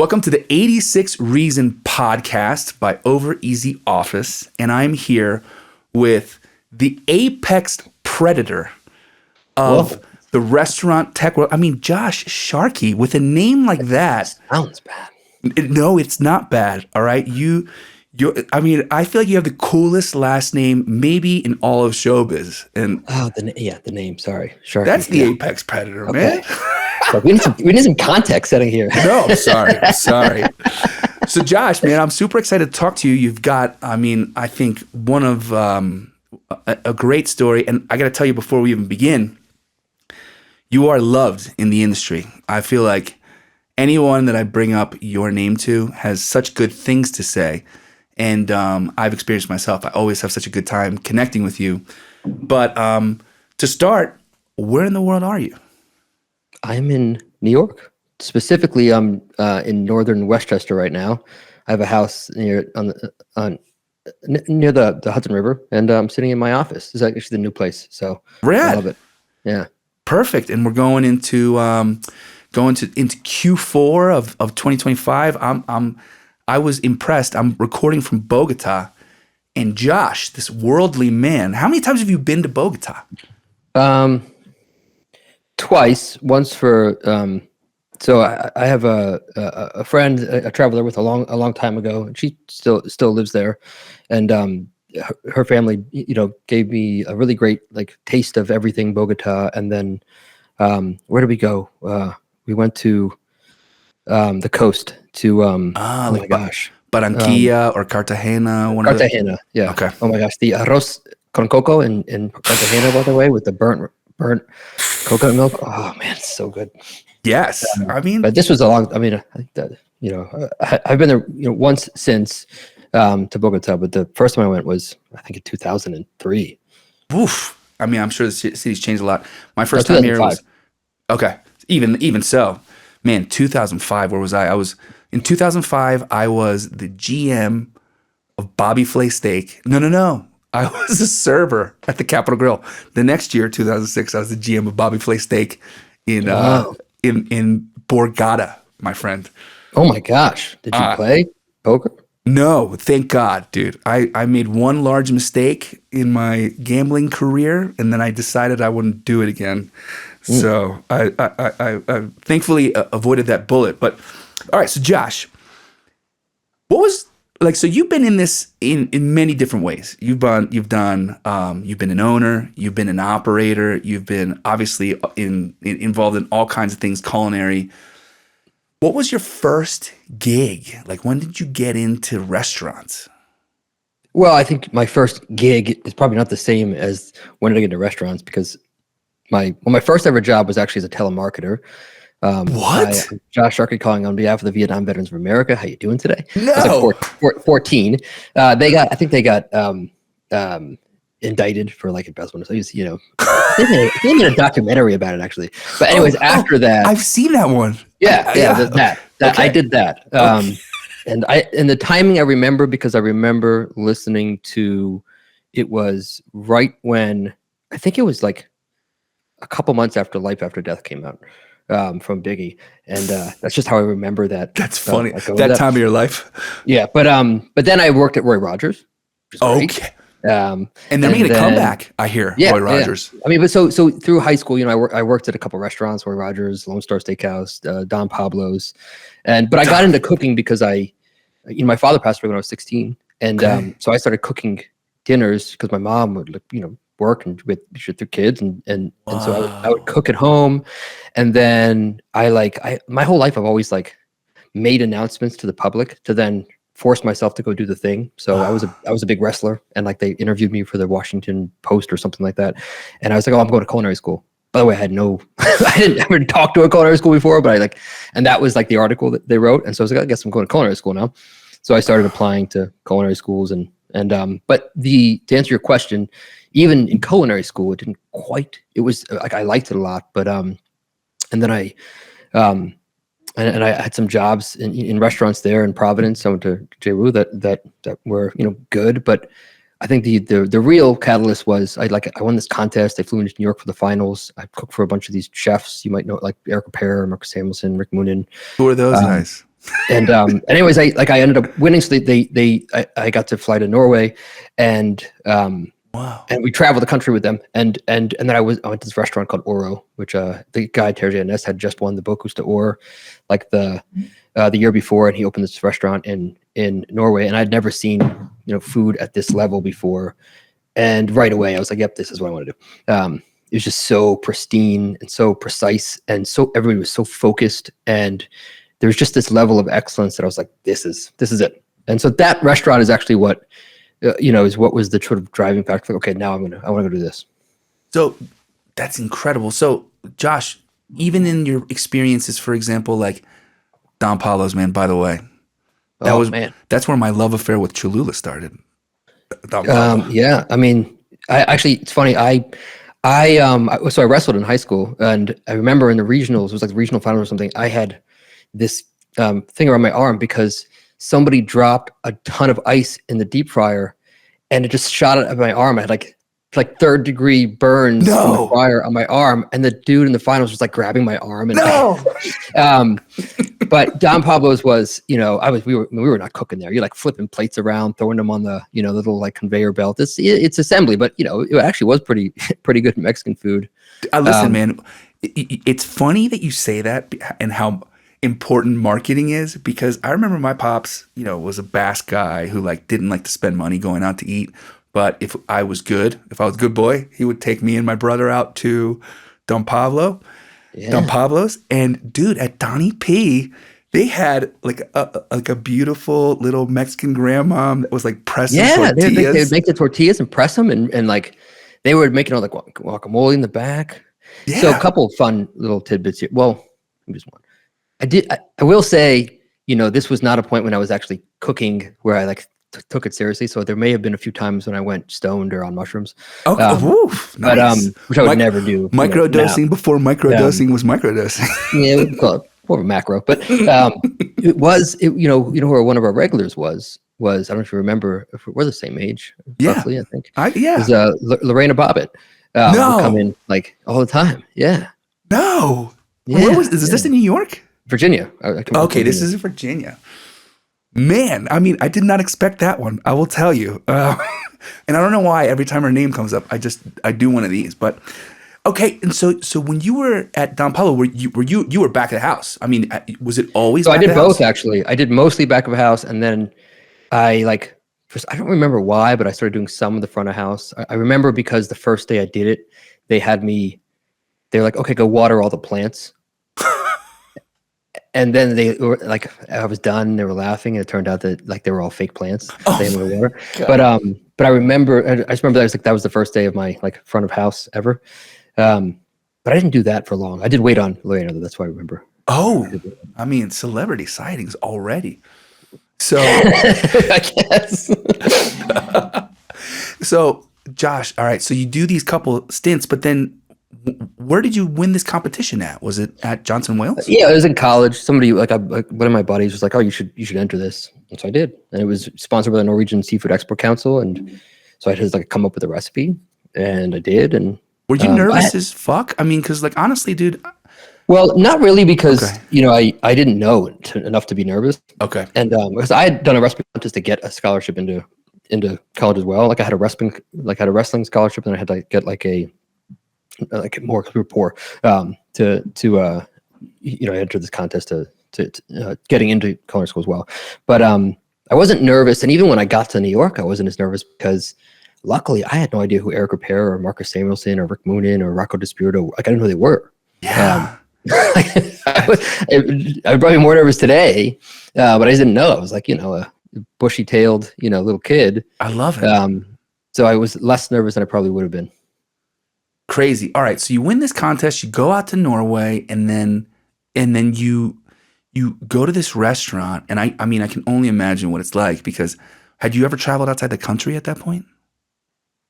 Welcome to the 86 Reason podcast by Over Easy Office. And I'm here with the apex predator of the restaurant tech world. I mean, Josh Sharkey, with a name like that. Sounds bad. No, it's not bad. All right. I mean, I feel like you have the coolest last name maybe in all of showbiz. And the name. Sorry. Sharkey. that's the apex predator, man. But we need some context setting here. No, sorry. So Josh, man, I'm super excited to talk to you. You've got, I think one of a great story. And I got to tell you before we even begin, you are loved in the industry. I feel like anyone that I bring up your name to has such good things to say. And I've experienced myself. I always have such a good time connecting with you. But to start, where in the world are you? I'm in New York. Specifically, I'm in northern Westchester right now. I have a house near the Hudson River, and I'm sitting in my office. It's actually the new place, so Rad. I love it. Yeah, perfect. And we're going into Q4 of 2025. I was impressed. I'm recording from Bogota, and Josh, this worldly man. How many times have you been to Bogota? Twice. Once for so I have a friend I traveled there with a long time ago, and she still lives there, and her family gave me a really great taste of everything Bogota. And then where did we go? We went to the coast to oh my gosh, Barranquilla or Cartagena. Cartagena, yeah. Okay. Oh my gosh, the arroz con coco in Cartagena, by the way, with the burnt coconut milk. Oh man, it's so good. Yes, but this was I think that I've been there once since to Bogota, but the first time I went was I think in 2003. Oof. I'm sure the city's changed a lot. My first time here was okay. Even so, man, 2005. Where was I? In 2005. I was the GM of Bobby Flay Steak. No. I was a server at the Capitol Grill. The next year, 2006, I was the GM of Bobby Flay Steak in Borgata, my friend. Oh my gosh! Did you play poker? No, thank God, dude. I made one large mistake in my gambling career, and then I decided I wouldn't do it again. So I thankfully avoided that bullet. But all right, so Josh, what was so you've been in this in many different ways. You've been an owner, you've been an operator, you've been obviously involved in all kinds of things, culinary. What was your first gig? When did you get into restaurants? Well, I think my first gig is probably not the same as when did I get into restaurants, because my first ever job was actually as a telemarketer. What? Josh Sharkey calling on behalf of the Vietnam Veterans of America. How you doing today? No. I was 14. I think they got indicted for embezzlement. So they made a documentary about it actually. But anyways, after that, I've seen that one. Yeah. That okay. I did that. And the timing I remember because I remember listening to it was right when I think it was a couple months after Life After Death came out. From Biggie, and that's just how I remember that. That's funny. That time of your life. Yeah, but then I worked at Roy Rogers. Okay. And they're making a comeback. I hear. Yeah, Roy Rogers. Yeah. But so through high school, I worked at a couple restaurants, Roy Rogers, Lone Star Steakhouse, Don Pablo's, but I got into cooking because my father passed away when I was 16, and so I started cooking dinners because my mom would work and with the kids and so I would cook at home, and then my whole life I've always made announcements to the public to then force myself to go do the thing. So I was a big wrestler, and they interviewed me for the Washington Post or something like that, and I was like, oh, I'm going to culinary school. By the way, I had I didn't ever talk to a culinary school before, but and that was the article that they wrote, and so I was like, I guess I'm going to culinary school now. So I started applying to culinary schools, but to answer your question, even in culinary school, it was I liked it a lot, but and then I had some jobs in restaurants there in Providence. I went to JWU that were good, but I think the real catalyst was I won this contest. I flew into New York for the finals. I cooked for a bunch of these chefs you might know, like Eric Pear, Marcus Samuelson, Rick Moonen. Who are those guys? And anyways, I ended up winning. So I got to fly to Norway, and Wow. and we traveled the country with them. And then I went to this restaurant called Oro, which the guy Terje Ness had just won the Bocuse d'Or, like the year before, and he opened this restaurant in Norway, and I'd never seen food at this level before. And right away, I was like, "Yep, this is what I want to do." It was just so pristine and so precise, and so everybody was so focused, and there was just this level of excellence that I was like, "This is it." And so that restaurant is actually what is what was the sort of driving factor. Like, okay, now I want to go do this. So that's incredible. So Josh, even in your experiences, for example, like Don Pablo's, man, by the way, that's where my love affair with Cholula started. Don Pablo. Yeah, I mean, it's funny. So I wrestled in high school, and I remember in the regionals, it was like the regional final or something. I had this thing around my arm because somebody dropped a ton of ice in the deep fryer, and it just shot at my arm. I had like third-degree burns from the fryer on my arm, and the dude in the finals was like grabbing my arm. And but Don Pablo's was, we were not cooking there. You're like flipping plates around, throwing them on the little like conveyor belt. It's assembly, but it actually was pretty good Mexican food. Listen, man, it's funny that you say that and how important marketing is, because I remember my pops, was a Basque guy who like didn't like to spend money going out to eat. But if I was a good boy, he would take me and my brother out to Don Pablo's. And dude, at Donnie P, they had like a beautiful little Mexican grandmom that was like pressing tortillas. They would make the tortillas and press them, and like they were making all like guacamole in the back. Yeah. So a couple of fun little tidbits here. Well, just one. I will say, this was not a point when I was actually cooking where I like took it seriously. So there may have been a few times when I went stoned or on mushrooms. Okay, nice. But which I would never do. Microdosing before microdosing was microdosing. Yeah, we call it more of a macro. But it was, where one of our regulars was I don't know if you remember, if we're the same age, roughly, I think. Yeah. It was Lorena Bobbitt. Would come in like all the time. Yeah. No. Yeah. Is this in New York? Virginia. Okay, this is in Virginia. Man, I mean, I did not expect that one. I will tell you, and I don't know why every time her name comes up, I do one of these. But okay, and so when you were at Don Pablo, were you were back of the house? I mean, was it always? So I did both actually. I did mostly back of house, and then I don't remember why, but I started doing some of the front of house. I remember because the first day I did it, they were like, okay, go water all the plants. And then they were like, I was done. They were laughing, and it turned out that like they were all fake plants. Water. But I remember, I just remember that was the first day of my like front of house ever. But I didn't do that for long. I did wait on Lorena, though. That's why I remember. Oh, I mean, celebrity sightings already. So I guess. So Josh, all right. So you do these couple stints, but then where did you win this competition at? Was it at Johnson Wales? Yeah, it was in college. Somebody like one of my buddies was like, "Oh, you should enter this," and so I did. And it was sponsored by the Norwegian Seafood Export Council, and so I had to like come up with a recipe, and I did. And were you nervous as fuck? I mean, because like honestly, dude. Well, not really, because I didn't know enough to be nervous. Okay. And because I had done a recipe contest to get a scholarship into college as well. Like I had a wrestling scholarship, and I had to get like more, because we were poor, to enter this contest to getting into culinary school as well. But I wasn't nervous, and even when I got to New York, I wasn't as nervous because luckily I had no idea who Eric Ripert or Marcus Samuelsson or Rick Moonen or Rocco DiSpirito, like I didn't know who they were. Yeah. I'd probably be more nervous today, but I didn't know. I was like, a bushy-tailed, little kid. I love it. So I was less nervous than I probably would have been. Crazy. All right, so you win this contest, you go out to Norway, and then you go to this restaurant, and I mean I can only imagine what it's like, because had you ever traveled outside the country at that point?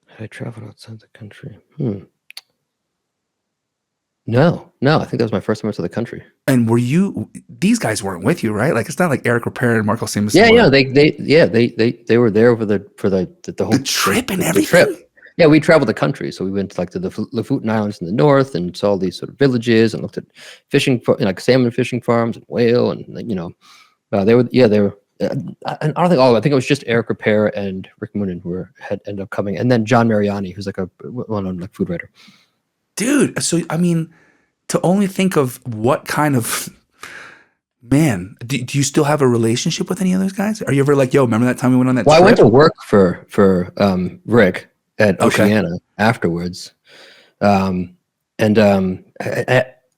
Had I traveled outside the country? No. I think that was my first time outside the country. And these guys weren't with you, right? Like it's not like Eric Ripert and Marco Samuelsson. They were there for the whole trip and everything. Trip. Yeah, we traveled the country, so we went to the Lofoten Islands in the north and saw these sort of villages and looked at fishing, like salmon fishing farms and whale, and They were, yeah, they were. I don't think all of them. I think it was just Eric Repair and Rick Moonen who had ended up coming, and then John Mariani, who's like a well-known like food writer. Dude, so I mean, to only think of what kind of man, do you still have a relationship with any of those guys? Are you ever like, yo, remember that time we went on that Well, trip? I went to work for Rick at Okay. Oceana afterwards,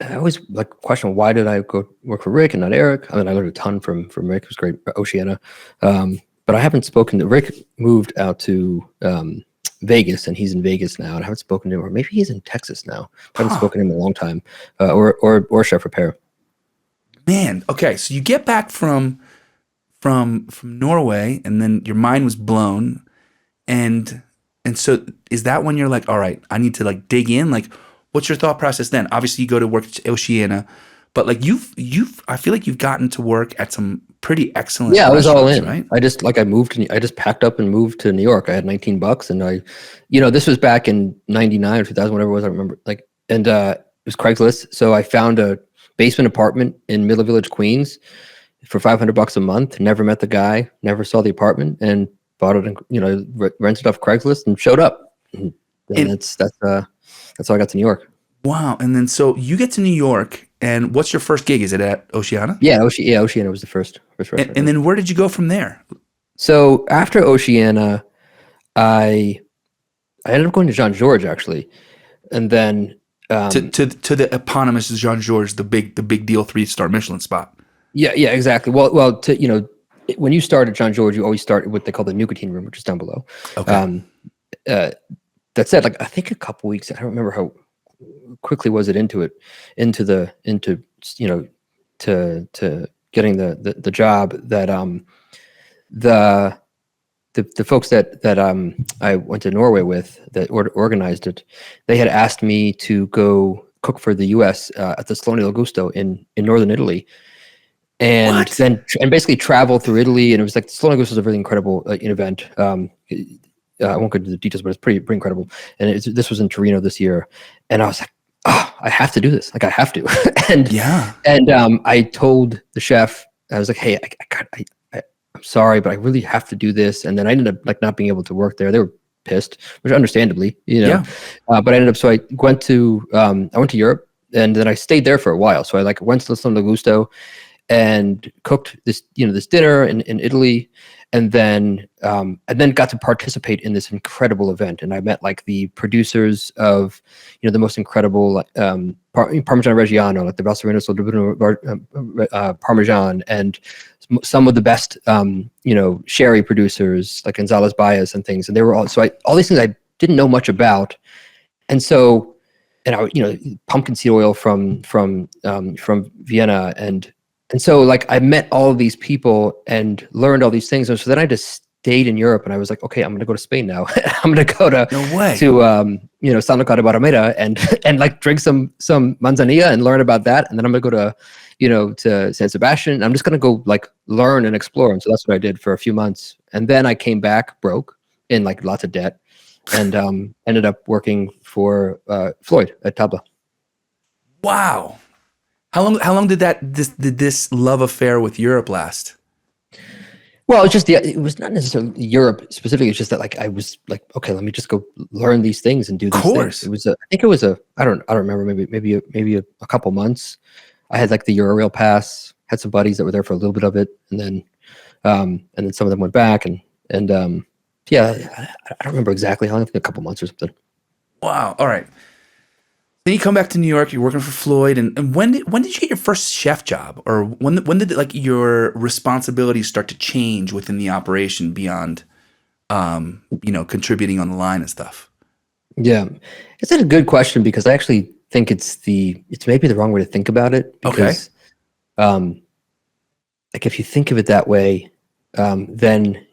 I always like question, why did I go work for Rick and not Eric? I mean, I learned a ton from Rick. It was great, Oceana, but I haven't spoken to Rick. Moved out to Vegas, and he's in Vegas now, and I haven't spoken to him, or maybe he's in Texas now. I haven't spoken to him in a long time, or Chef Repair. Man, okay, so you get back from Norway, and then your mind was blown, and so is that when you're like, all right, I need to like dig in? Like, what's your thought process then? Obviously, you go to work at Oceana, but like I feel like you've gotten to work at some pretty excellent. Yeah, I was all in. Right? I just I just packed up and moved to New York. I had $19, and this was back in '99 or 2000, whatever it was. I remember and it was Craigslist. So I found a basement apartment in Middle Village, Queens, for $500 a month. Never met the guy, never saw the apartment, and bought it. And rented off Craigslist and showed up. And that's how I got to New York. Wow! And then so you get to New York, and what's your first gig? Is it at Oceana? Yeah, Oceana was the first restaurant. And then where did you go from there? So after Oceana, I ended up going to Jean Georges actually, and then to the eponymous Jean Georges, the big deal 3-star Michelin spot. Yeah, exactly. Well, when you start at Jean Georges, you always start with what they call the nicotine room, which is down below. Okay. That said, like I think a couple weeks, I don't remember how quickly was it into getting the job, that the folks that I went to Norway with that organized it, they had asked me to go cook for the U.S. At the Salone del Gusto in northern Italy, and and basically travel through Italy. And it was like the Salone del Gusto is a really incredible event. I won't go into the details, but it's pretty incredible. And this was in Torino this year, and I was like, oh, I have to do this. Like I have to. and I told the chef, I was like, hey, I'm sorry, but I really have to do this. And then I ended up like not being able to work there. They were pissed, which understandably, but I ended up, so I went to Europe, and then I stayed there for a while. So I like went to Salone del Gusto and cooked this dinner in Italy. And then got to participate in this incredible event. And I met like the producers of, the most incredible Parmigiano Reggiano, like the Valserino sul Parmesan, and some of the best, sherry producers like Gonzalez Baez and things. And they were all these things I didn't know much about. And so, pumpkin seed oil from Vienna, and so like I met all of these people and learned all these things. And so then I just stayed in Europe, and I was like, okay, I'm going to go to Spain now. I'm going to go to San Lucar de Barrameda and like drink some manzanilla and learn about that. And then I'm going to go to San Sebastian. I'm just going to go like learn and explore. And so that's what I did for a few months. And then I came back broke in like lots of debt, and ended up working for Floyd at Tabla. Wow. How long did this love affair with Europe last? Well, it was not necessarily Europe specifically. It's just that like I was like, okay, let me just go learn these things and do these things. It was I think it was I don't remember, maybe a couple months. I had like the Eurail pass, had some buddies that were there for a little bit of it, and then some of them went back, and I don't remember exactly how long, I think a couple months or something. Wow. All right. Then you come back to New York. You're working for Floyd, and when did you get your first chef job, or when did like your responsibilities start to change within the operation beyond, contributing on the line and stuff? Yeah, it's a good question, because I actually think it's maybe the wrong way to think about it. Because, like if you think of it that way, then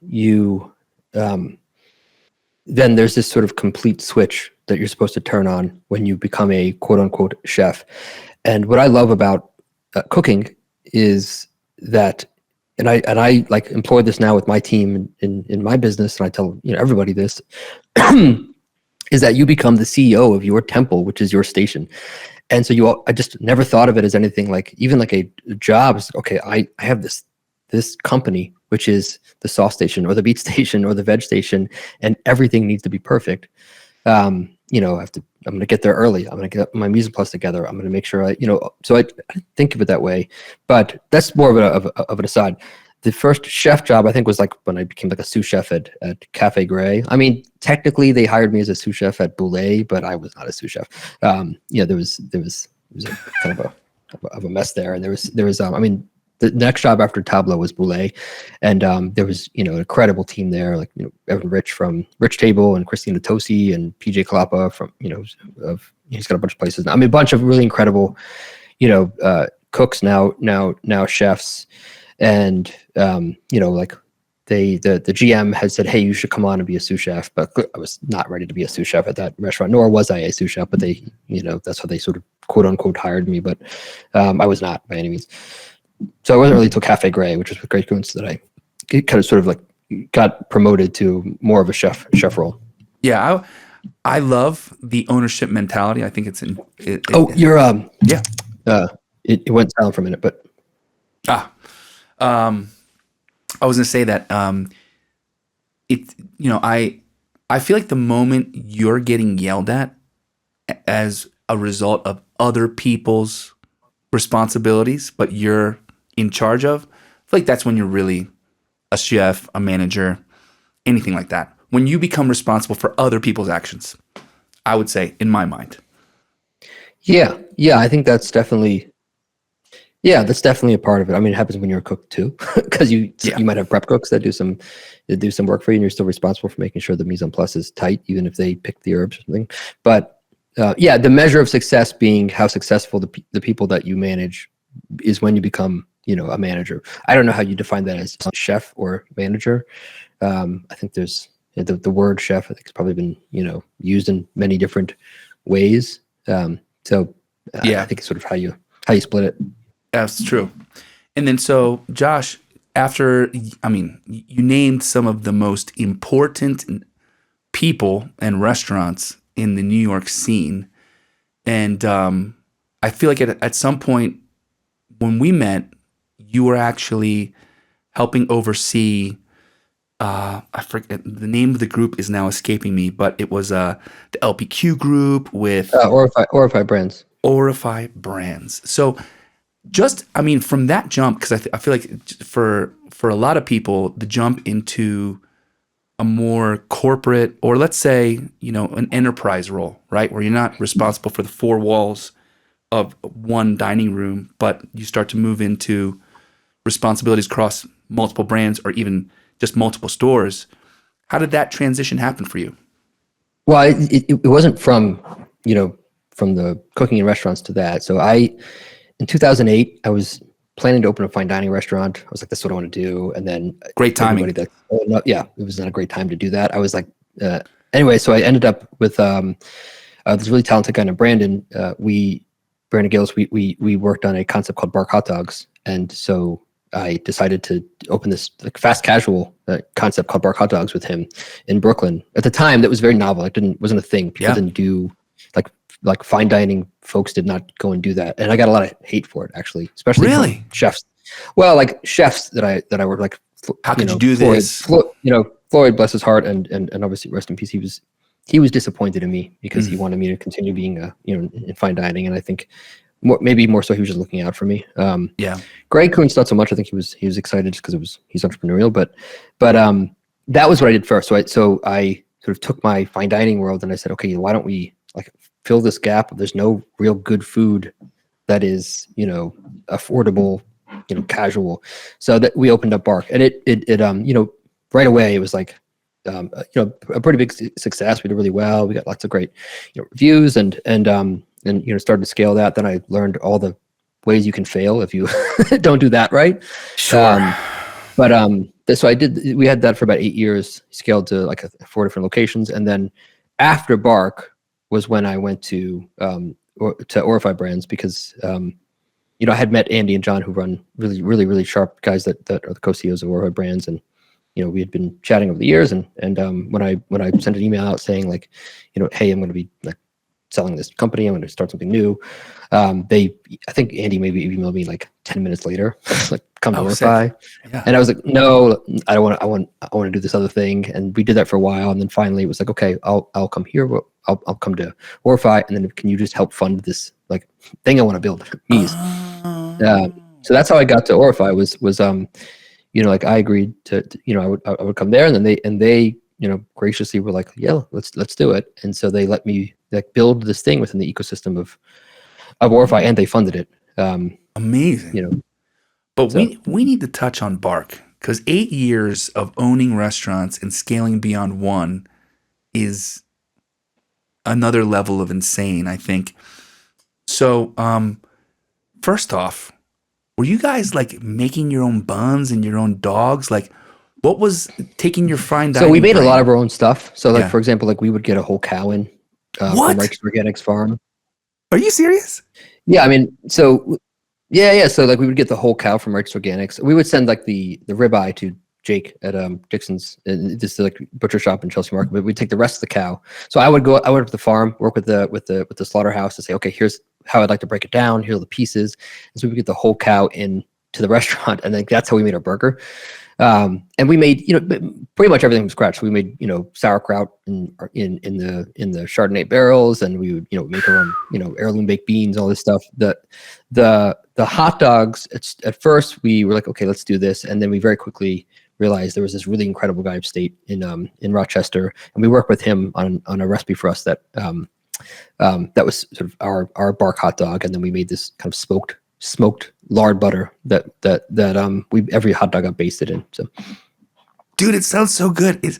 there's this sort of complete switch that you're supposed to turn on when you become a quote unquote chef. And what I love about cooking is that, and I like employ this now with my team in my business, and I tell everybody this, is that you become the CEO of your temple, which is your station. And so I just never thought of it as anything like, even like a job. Okay, I have this this company, which is the sauce station or the meat station or the veg station, and everything needs to be perfect. I'm going to get there early. I'm going to get my mise en place together. I'm going to make sure so I think of it that way, but that's more of an aside. The first chef job, I think, was like when I became like a sous chef at Cafe Gray. I mean, technically they hired me as a sous chef at Boulay, but I was not a sous chef. There was a kind of a mess there. And there was I mean, the next job after Tableau was Boulay, and there was an incredible team there, like Evan Rich from Rich Table and Christina Tosi and PJ Kalapa from he's got a bunch of places. I mean, a bunch of really incredible cooks now chefs, and like the GM had said, hey, you should come on and be a sous chef, but I was not ready to be a sous chef at that restaurant, nor was I a sous chef, but they that's how they sort of quote unquote hired me, but I was not by any means. So it wasn't really until Cafe Gray, which was with Great Coons, that I kind of sort of like got promoted to more of a chef role. Yeah, I love the ownership mentality. I think it's you're yeah. It went silent for a minute, but I was gonna say that I feel like the moment you're getting yelled at as a result of other people's responsibilities, but you're in charge of, I feel like that's when you're really a chef, a manager, anything like that. When you become responsible for other people's actions, I would say, in my mind. Yeah, I think that's definitely a part of it. I mean, it happens when you're a cook too, because you might have prep cooks that do some work for you, and you're still responsible for making sure the mise en place is tight, even if they pick the herbs or something. But the measure of success being how successful the people that you manage is when you become, a manager. I don't know how you define that as chef or manager. I think there's the word chef, I think, has probably been, used in many different ways. I think it's sort of how you split it. That's true. And then, so Josh, you named some of the most important people and restaurants in the New York scene. And I feel like at some point when we met, you were actually helping oversee, I forget, the name of the group is now escaping me, but it was the LPQ group with Orify Brands. Orify Brands. So from that jump, because I feel like for a lot of people, the jump into a more corporate, or let's say, an enterprise role, right? Where you're not responsible for the four walls of one dining room, but you start to move into responsibilities across multiple brands or even just multiple stores. How did that transition happen for you? Well, it wasn't from the cooking and restaurants to that. So in 2008, I was planning to open a fine dining restaurant. I was like, that's what I want to do. And then great timing. It was not a great time to do that. I was like, anyway, so I ended up with this really talented guy named Brandon. Brandon Gillis, we worked on a concept called Bark Hot Dogs. And so I decided to open this like fast casual concept called Bark Hot Dogs with him in Brooklyn. At the time, that was very novel. It wasn't a thing. People didn't do like fine dining folks did not go and do that. And I got a lot of hate for it, actually, especially from chefs. Well, like chefs that I work like. How could you do this? Floyd, bless his heart, and obviously rest in peace. He was disappointed in me because he wanted me to continue being in fine dining, and I think maybe more so he was just looking out for me. Greg Kuntz not so much. I think he was excited just because he's entrepreneurial, but that was what I did first. So I sort of took my fine dining world and I said, okay, why don't we like fill this gap? There's no real good food that is affordable, casual. So that we opened up Bark, and it right away it was like a pretty big success. We did really well. We got lots of great reviews and started to scale that. Then I learned all the ways you can fail if you don't do that right. Sure. So we had that for about 8 years, scaled to like 4 different locations. And then after Bark was when I went to Orify Brands because, I had met Andy and John, who run really, really, really sharp guys that are the co-CEOs of Orify Brands. And, we had been chatting over the years. And when I sent an email out saying like, hey, I'm going to be like selling this company. I'm going to start something new. I think Andy maybe emailed me like 10 minutes later, like come to Oh, Orify. sick. Yeah. And I was like, no, I don't want, I want to do this other thing. And we did that for a while. And then finally it was like, okay, I'll come here. I'll come to Orify. And then can you just help fund this like thing I want to build, Meez. Oh. So that's how I got to Orify was, like I agreed to I would come there, and then they graciously were like, yeah, let's do it. And so they let me like build this thing within the ecosystem of Orify, and they funded it. Amazing. But So we need to touch on Bark, because 8 years of owning restaurants and scaling beyond one is another level of insane, I think. So, first off, were you guys like making your own buns and your own dogs? Like, what was taking your fine dining? so we made a lot brain? of our own stuff. So like Yeah. for example, like we would get a whole cow in from What? Reich's Organics farm. Are you serious? Yeah, I mean, so yeah. So like we would get the whole cow from Reich's Organics. We would send like the ribeye to Jake at Dixon's, this is like butcher shop in Chelsea Market. But we'd take the rest of the cow. So I would up to the farm, work with the slaughterhouse to say, okay, here's how I'd like to break it down. Here are the pieces. And so we would get the whole cow in to the restaurant, and then that's how we made our burger. And we made pretty much everything from scratch. We made sauerkraut in the Chardonnay barrels, and we would make our own heirloom baked beans, all this stuff. The hot dogs. At first we were like, okay, let's do this, and then we very quickly realized there was this really incredible guy upstate in Rochester, and we worked with him on a recipe for us that was sort of our Bark hot dog, and then we made this kind of smoked lard butter that every hot dog got basted in. So, Dude, it sounds so good.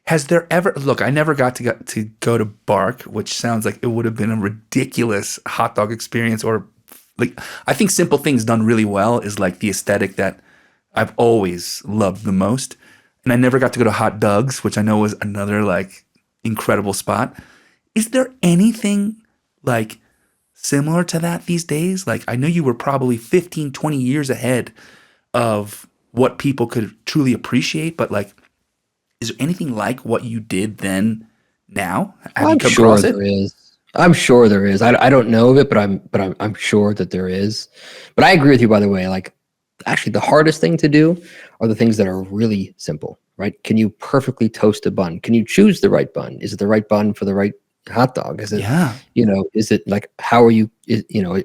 Has there ever look? I never got to go to Bark, which sounds like it would have been a ridiculous hot dog experience. Or like, I think Simple Things done really well is like the aesthetic that I've always loved the most. And I never got to go to Hot Dogs, which I know was another like incredible spot. Is there anything like similar to that these days? Like, I know you were probably 15, 20 years ahead of what people could truly appreciate, but like, is there anything like what you did then now? Have you I'm come sure across it? there is. I'm sure there is. I don't know of it, but I'm sure that there is. But I agree with you, by the way. Like, actually, the hardest thing to do are the things that are really simple, right? Can you perfectly toast a bun? Can you choose the right bun? Is it the right bun for the right hot dog? Is it, Yeah. is it like, how are you,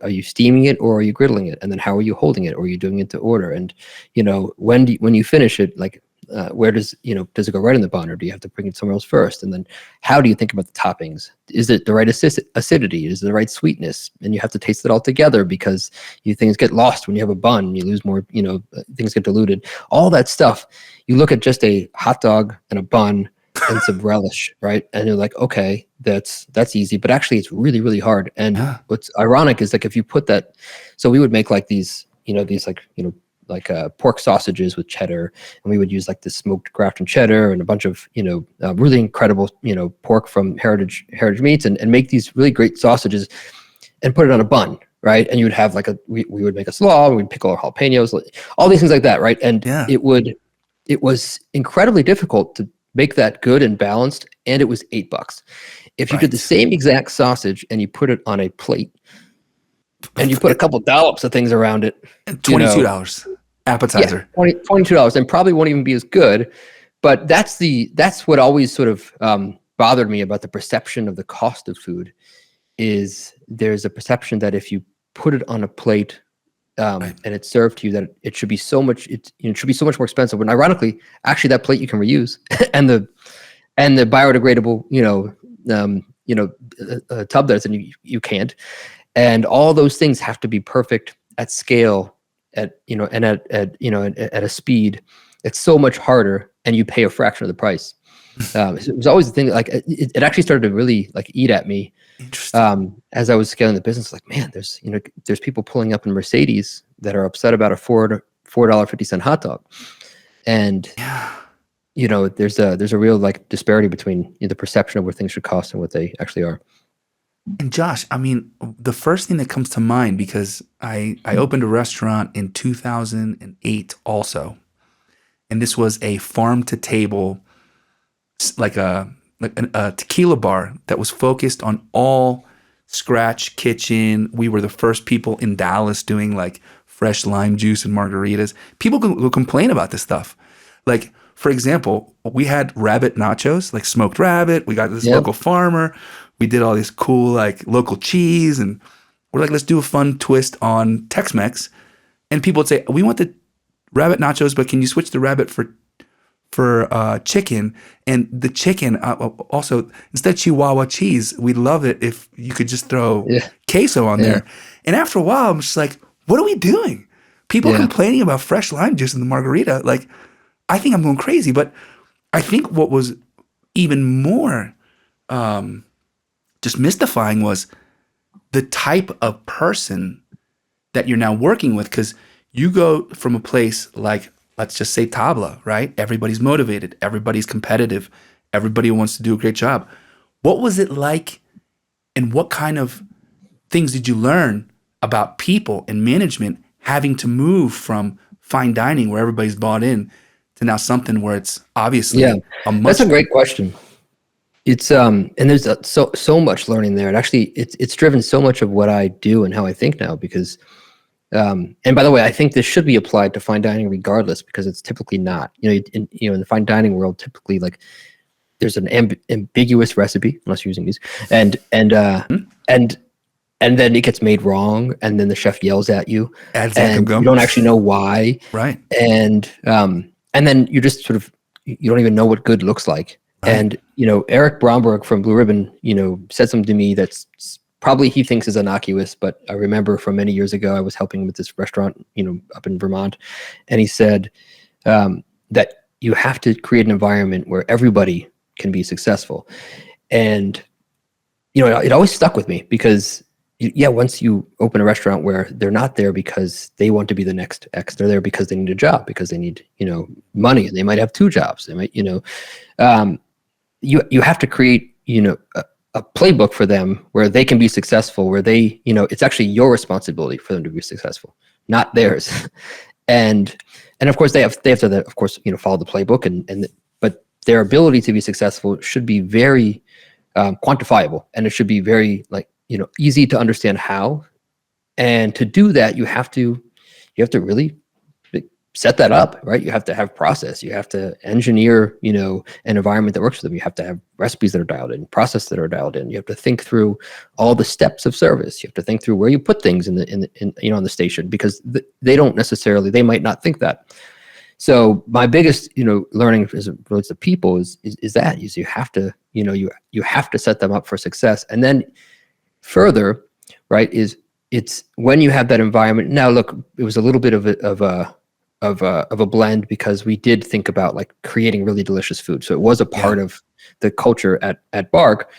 are you steaming it or are you griddling it? And then how are you holding it? Or are you doing it to order? And, when you finish it, like, where does it go right in the bun, or do you have to bring it somewhere else first? And then how do you think about the toppings? Is it the right acidity? Is it the right sweetness? And you have to taste it all together, because things get lost when you have a bun. You lose more, things get diluted. All that stuff. You look at just a hot dog and a bun and some relish, right? And you're like, okay, that's easy, but actually it's really, really hard. And Yeah. what's ironic is like if you put that, so we would make like these pork sausages with cheddar, and we would use like this smoked Grafton cheddar and a bunch of really incredible pork from heritage meats, and make these really great sausages and put it on a bun, right? And you would have like we would make a slaw, and we'd pickle our jalapenos, all these things like that, right? And Yeah. it was incredibly difficult to make that good and balanced, and it was $8. If you did the Right. same exact sausage and you put it on a plate and you put a couple dollops of things around it, $22 appetizer. yeah, $22, and probably won't even be as good. But that's what always sort of bothered me about the perception of the cost of food. Is there's a perception that if you put it on a plate Right. and it's served to you, that it should be so much it should be so much more expensive. When ironically, actually, that plate you can reuse, and the biodegradable tub that's in you can't. And all those things have to be perfect at scale, at a speed. It's so much harder, and you pay a fraction of the price. It was always the thing. Like it actually started to really like eat at me Interesting. as I was scaling the business. Like, man, there's people pulling up in Mercedes that are upset about a $4.50 hot dog, and Yeah. there's a real like disparity between the perception of what things should cost and what they actually are. And Josh, I mean, the first thing that comes to mind, because I opened a restaurant in 2008 also, and this was a farm to table, like a tequila bar that was focused on all scratch kitchen. We were the first people in Dallas doing like fresh lime juice and margaritas. People will complain about this stuff. Like, for example, we had rabbit nachos, like smoked rabbit. We got this Yep. local farmer. We did all this cool like local cheese, and we're like, let's do a fun twist on Tex-Mex. And people would say, we want the rabbit nachos, but can you switch the rabbit for chicken? And the chicken also, instead of Chihuahua cheese, we'd love it if you could just throw queso on there. And after a while, I'm just like, what are we doing? People complaining about fresh lime juice in the margarita. Like, I think I'm going crazy. But I think what was even more just mystifying was the type of person that you're now working with. Because you go from a place like, let's just say Tabla, right? Everybody's motivated. Everybody's competitive. Everybody wants to do a great job. What was it like, and what kind of things did you learn about people and management having to move from fine dining where everybody's bought in to now something where it's obviously That's a great question. It's and there's so much learning there. And actually it's driven so much of what I do and how I think now, because and by the way, I think this should be applied to fine dining regardless, because it's typically not. In the fine dining world, typically like there's an ambiguous recipe, unless you're using these, and then it gets made wrong, and then the chef yells at you, Adds and you don't actually know why, right? And then you just sort of, you don't even know what good looks like. Right. And Eric Bromberg from Blue Ribbon, said something to me that's probably he thinks is innocuous, but I remember from many years ago, I was helping with this restaurant, up in Vermont, and he said that you have to create an environment where everybody can be successful. And it always stuck with me, because once you open a restaurant where they're not there because they want to be the next X, they're there because they need a job, because they need money, and they might have two jobs. They might you have to create a playbook for them where they can be successful, where they, it's actually your responsibility for them to be successful, not theirs. And of course they have to, of course, follow the playbook, but their ability to be successful should be very quantifiable, and it should be very easy to understand how. And to do that, you have to really set that up, right? You have to have process. You have to engineer, an environment that works for them. You have to have recipes that are dialed in, process that are dialed in. You have to think through all the steps of service. You have to think through where you put things in on the station, because they might not think that. So my biggest, learning as it relates to people is you have to, you have to set them up for success. And then further, right, it's when you have that environment. Now, look, it was a little bit of a blend, because we did think about like creating really delicious food. So it was a part of the culture at Bark,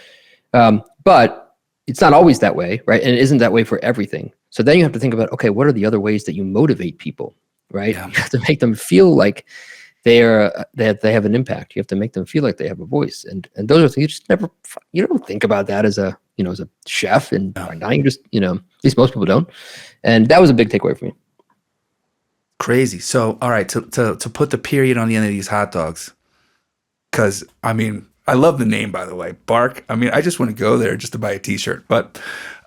but it's not always that way, right? And it isn't that way for everything. So then you have to think about, okay, what are the other ways that you motivate people, right? Yeah. You have to make them feel like they have an impact. You have to make them feel like they have a voice, and those are things you don't think about that as a chef and fine dining. Just at least most people don't, and that was a big takeaway for me. Crazy. So, all right, to put the period on the end of these hot dogs, because I love the name, by the way, Bark. I just want to go there just to buy a T-shirt. But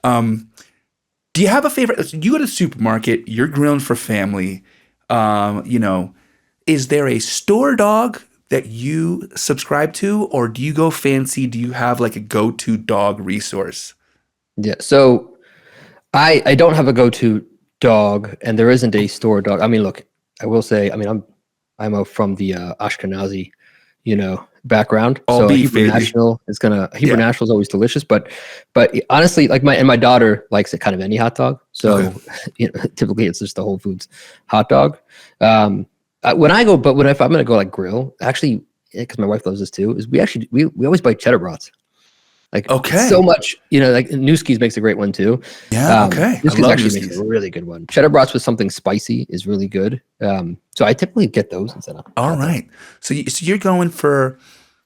do you have a favorite? You go to the supermarket, you're grilling for family. Is there a store dog that you subscribe to, or do you go fancy? Do you have like a go-to dog resource? Yeah. So I don't have a go-to dog, and there isn't a store dog. Look, I will say, I'm from the Ashkenazi, background. All so beef, Hebrew National National is always delicious, but honestly, like my daughter likes it kind of any hot dog. So typically it's just the Whole Foods hot dog. If I'm gonna go like grill, actually, because my wife loves this too, is we always buy cheddar brats. Like, so much, like Newski's makes a great one too. Yeah, okay. Newski's actually makes a really good one. Cheddar brats with something spicy is really good. So I typically get those instead of. All right. So you're going for,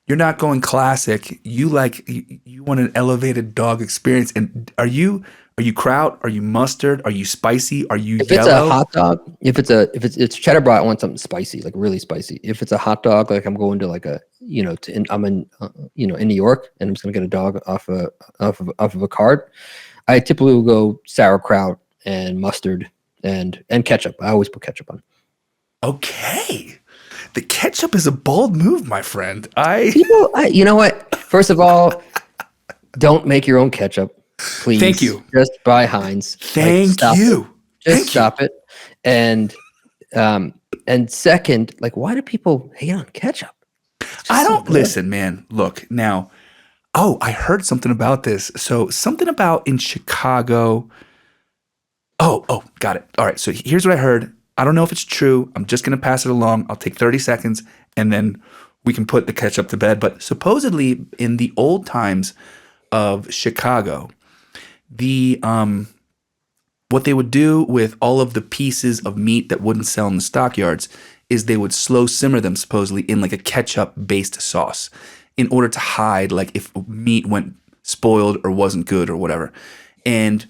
you're not going classic. You want an elevated dog experience. And are you kraut? Are you mustard? Are you spicy? Are you if yellow? It's a hot dog, if it's cheddar brat, I want something spicy, like really spicy. If it's a hot dog, like I'm going to like I'm in New York, and I'm just gonna get a dog off of a cart. I typically will go sauerkraut and mustard and ketchup. I always put ketchup on. Okay. The ketchup is a bold move, my friend. You know what? First of all, don't make your own ketchup, please. Thank you. Just buy Heinz. Thank you. Just stop it. And second, like, why do people hate on ketchup? I don't listen, man. Look now. Oh, I heard something about this. So something about in Chicago. Oh, got it. All right. So here's what I heard. I don't know if it's true. I'm just going to pass it along. I'll take 30 seconds and then we can put the ketchup to bed. But supposedly in the old times of Chicago, what they would do with all of the pieces of meat that wouldn't sell in the stockyards is they would slow simmer them supposedly in like a ketchup based sauce in order to hide like if meat went spoiled or wasn't good or whatever. And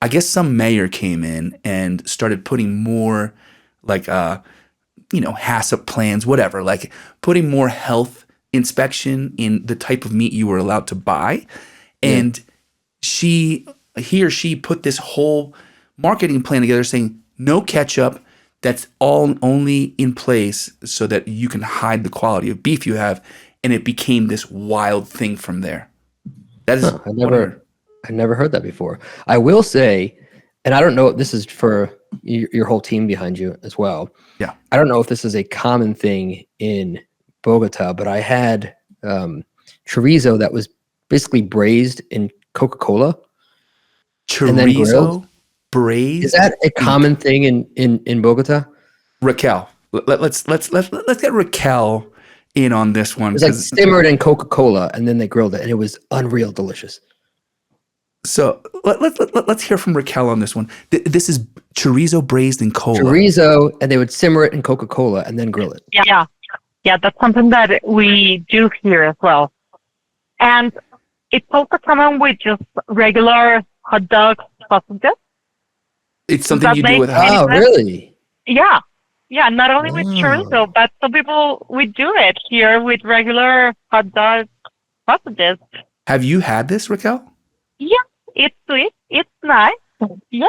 I guess some mayor came in and started putting more like, HACCP plans, whatever, like putting more health inspection in the type of meat you were allowed to buy. And he or she put this whole marketing plan together saying no ketchup, that's all only in place so that you can hide the quality of beef you have. And it became this wild thing from there. That is I never heard that before. I will say, and I don't know if this is for your whole team behind you as well. Yeah. I don't know if this is a common thing in Bogota, but I had chorizo that was basically braised in Coca-Cola. Chorizo braised? Is that a common thing in Bogota? Raquel, let's get Raquel in on this one. It was like simmered in Coca-Cola and then they grilled it and it was unreal delicious. So let's hear from Raquel on this one. This is chorizo braised in cola. Chorizo, and they would simmer it in Coca-Cola and then grill it. Yeah, that's something that we do here as well. And it's also common with just regular hot dog sausages. It's something you do with hot dogs. Oh, really? Yeah, not only with chorizo, but some people, we do it here with regular hot dog sausages. Have you had this, Raquel? Yeah, it's sweet. It's nice. Yeah,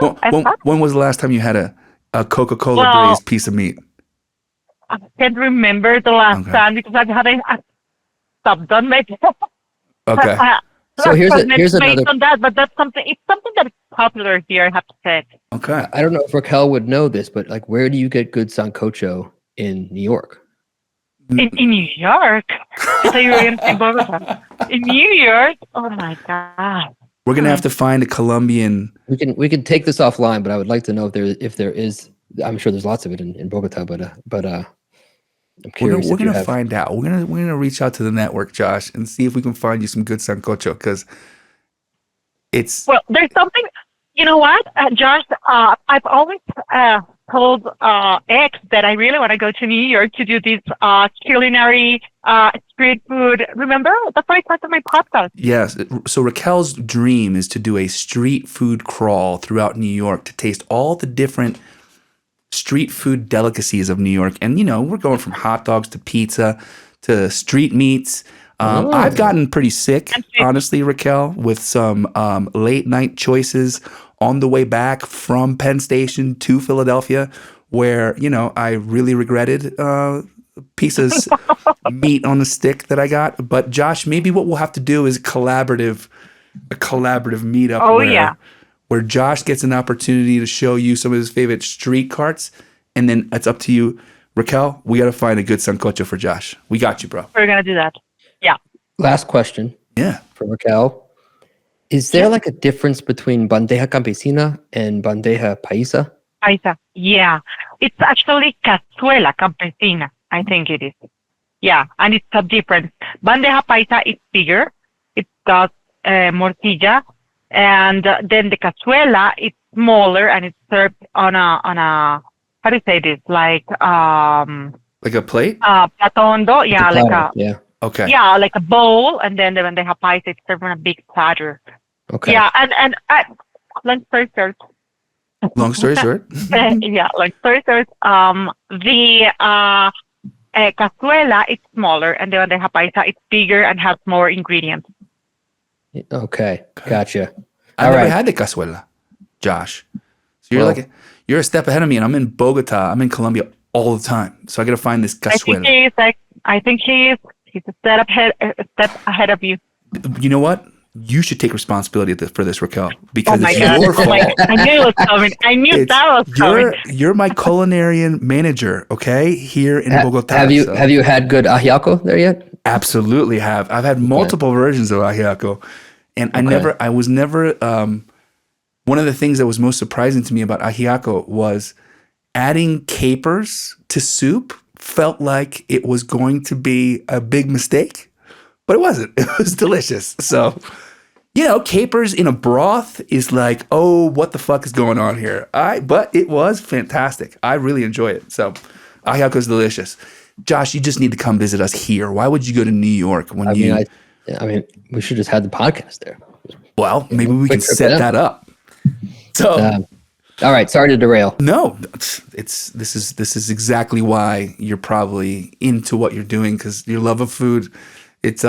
when was the last time you had a Coca-Cola braised piece of meat? I can't remember the last time because I've had a stopped on maybe. Okay. So here's another on that, but that's something. It's something that is popular here. I have to say. Okay. I don't know if Raquel would know this, but like, where do you get good sancocho in New York? In New York? I thought you were going to say Bogota. In New York? Oh my God. We're gonna have to find a Colombian. We can take this offline, but I would like to know if there is. I'm sure there's lots of it in Bogota, but I'm curious. We're gonna find out. We're gonna reach out to the network, Josh, and see if we can find you some good sancocho because it's. Well, there's something. You know what, Josh? I've always told X that I really want to go to New York to do this culinary street food. Remember? That's why I started my podcast. Yes. So Raquel's dream is to do a street food crawl throughout New York to taste all the different street food delicacies of New York. And, we're going from hot dogs to pizza to street meats. I've gotten pretty sick, honestly, Raquel, with some late night choices on the way back from Penn Station to Philadelphia where, I really regretted pieces meat on the stick that I got. But Josh, maybe what we'll have to do is a collaborative meetup where Josh gets an opportunity to show you some of his favorite street carts. And then it's up to you. Raquel, we got to find a good sancocho for Josh. We got you, bro. We're going to do that. Yeah. Last question. Yeah. For Raquel. Is there like a difference between bandeja campesina and bandeja paisa? Paisa. Yeah. It's actually cazuela campesina. I think it is. Yeah. And it's a difference. Bandeja paisa is bigger. It's got morcilla. And then the cazuela is smaller and it's served on a how do you say this? Like a plate? Platondo. Yeah. Yeah. Okay. Yeah, like a bowl, and then the bandeja paisa is served on a big platter. Okay. Yeah, and long story short. Long story short. Yeah, long story short. The cazuela is smaller, and the bandeja paisa is bigger and has more ingredients. Okay, gotcha. I've All never right. had the cazuela, Josh. So you're Well- you're a step ahead of me, and I'm in Bogota. I'm in Colombia all the time. So I got to find this cazuela. I think he's a step ahead of you. You know what? You should take responsibility for this, Raquel, Oh because my it's God. your Oh my fault. God. I knew it was coming. I knew that was coming. You're my culinary manager, okay? Here in Bogota. Have you so- have you had good ajiaco there yet? Absolutely have. I've had multiple versions of ajiaco, and I was never. One of the things that was most surprising to me about ajiaco was adding capers to soup felt like it was going to be a big mistake, but it wasn't. It was delicious. So, capers in a broth is like, oh, what the fuck is going on here? But it was fantastic. I really enjoy it. So, ajiaco is delicious. Josh, you just need to come visit us here. Why would you go to New York when I mean, we should just had the podcast there. Well, maybe we can quick trip set down. that up. So, All right, sorry to derail. no, this is exactly why you're probably into what you're doing, because your love of food, it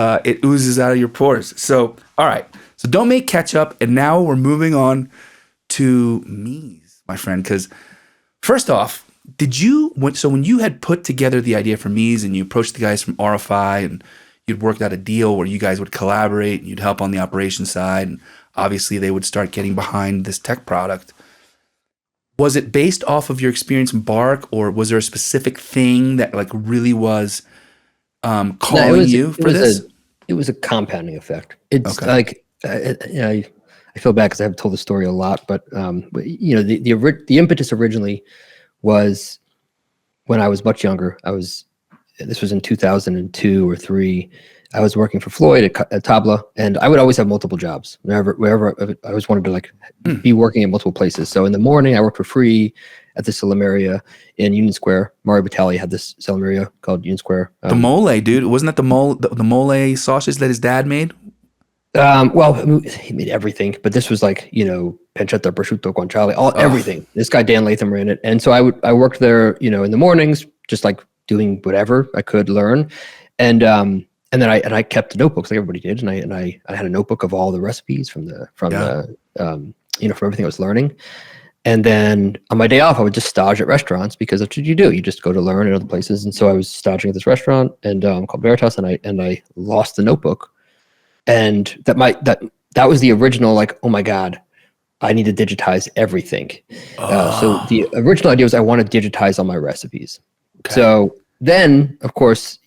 oozes out of your pores. So, all right. So don't make ketchup. And now we're moving on to Meez, my friend, because first off, when you had put together the idea for Meez and you approached the guys from RFI and you'd worked out a deal where you guys would collaborate and you'd help on the operations side, and obviously they would start getting behind this tech product. Was it based off of your experience in Bark, or was there a specific thing that like really was calling you for this? It was a compounding effect. It's Okay. like I feel bad because I've told the story a lot, but the impetus originally was when I was much younger. This was in 2002 or 3. I was working for Floyd at Tabla, and I would always have multiple jobs. Wherever I always wanted to be working in multiple places. So in the morning, I worked for free at the Salameria in Union Square. Mario Batali had this Salameria called Union Square. The mole, dude. Wasn't that the mole sausage that his dad made? Well, he made everything, but this was like, pancetta, prosciutto, guanciale, everything. This guy, Dan Latham, ran it. And so I worked there, in the mornings, just like doing whatever I could learn. And then I kept notebooks like everybody did. And I had a notebook of all the recipes from everything I was learning. And then on my day off, I would just stage at restaurants because that's what you do. You just go to learn at other places. And so I was staging at this restaurant and called Veritas, and I lost the notebook. And that was the original, like, oh my God, I need to digitize everything. So the original idea was I want to digitize all my recipes. Okay. So then, of course,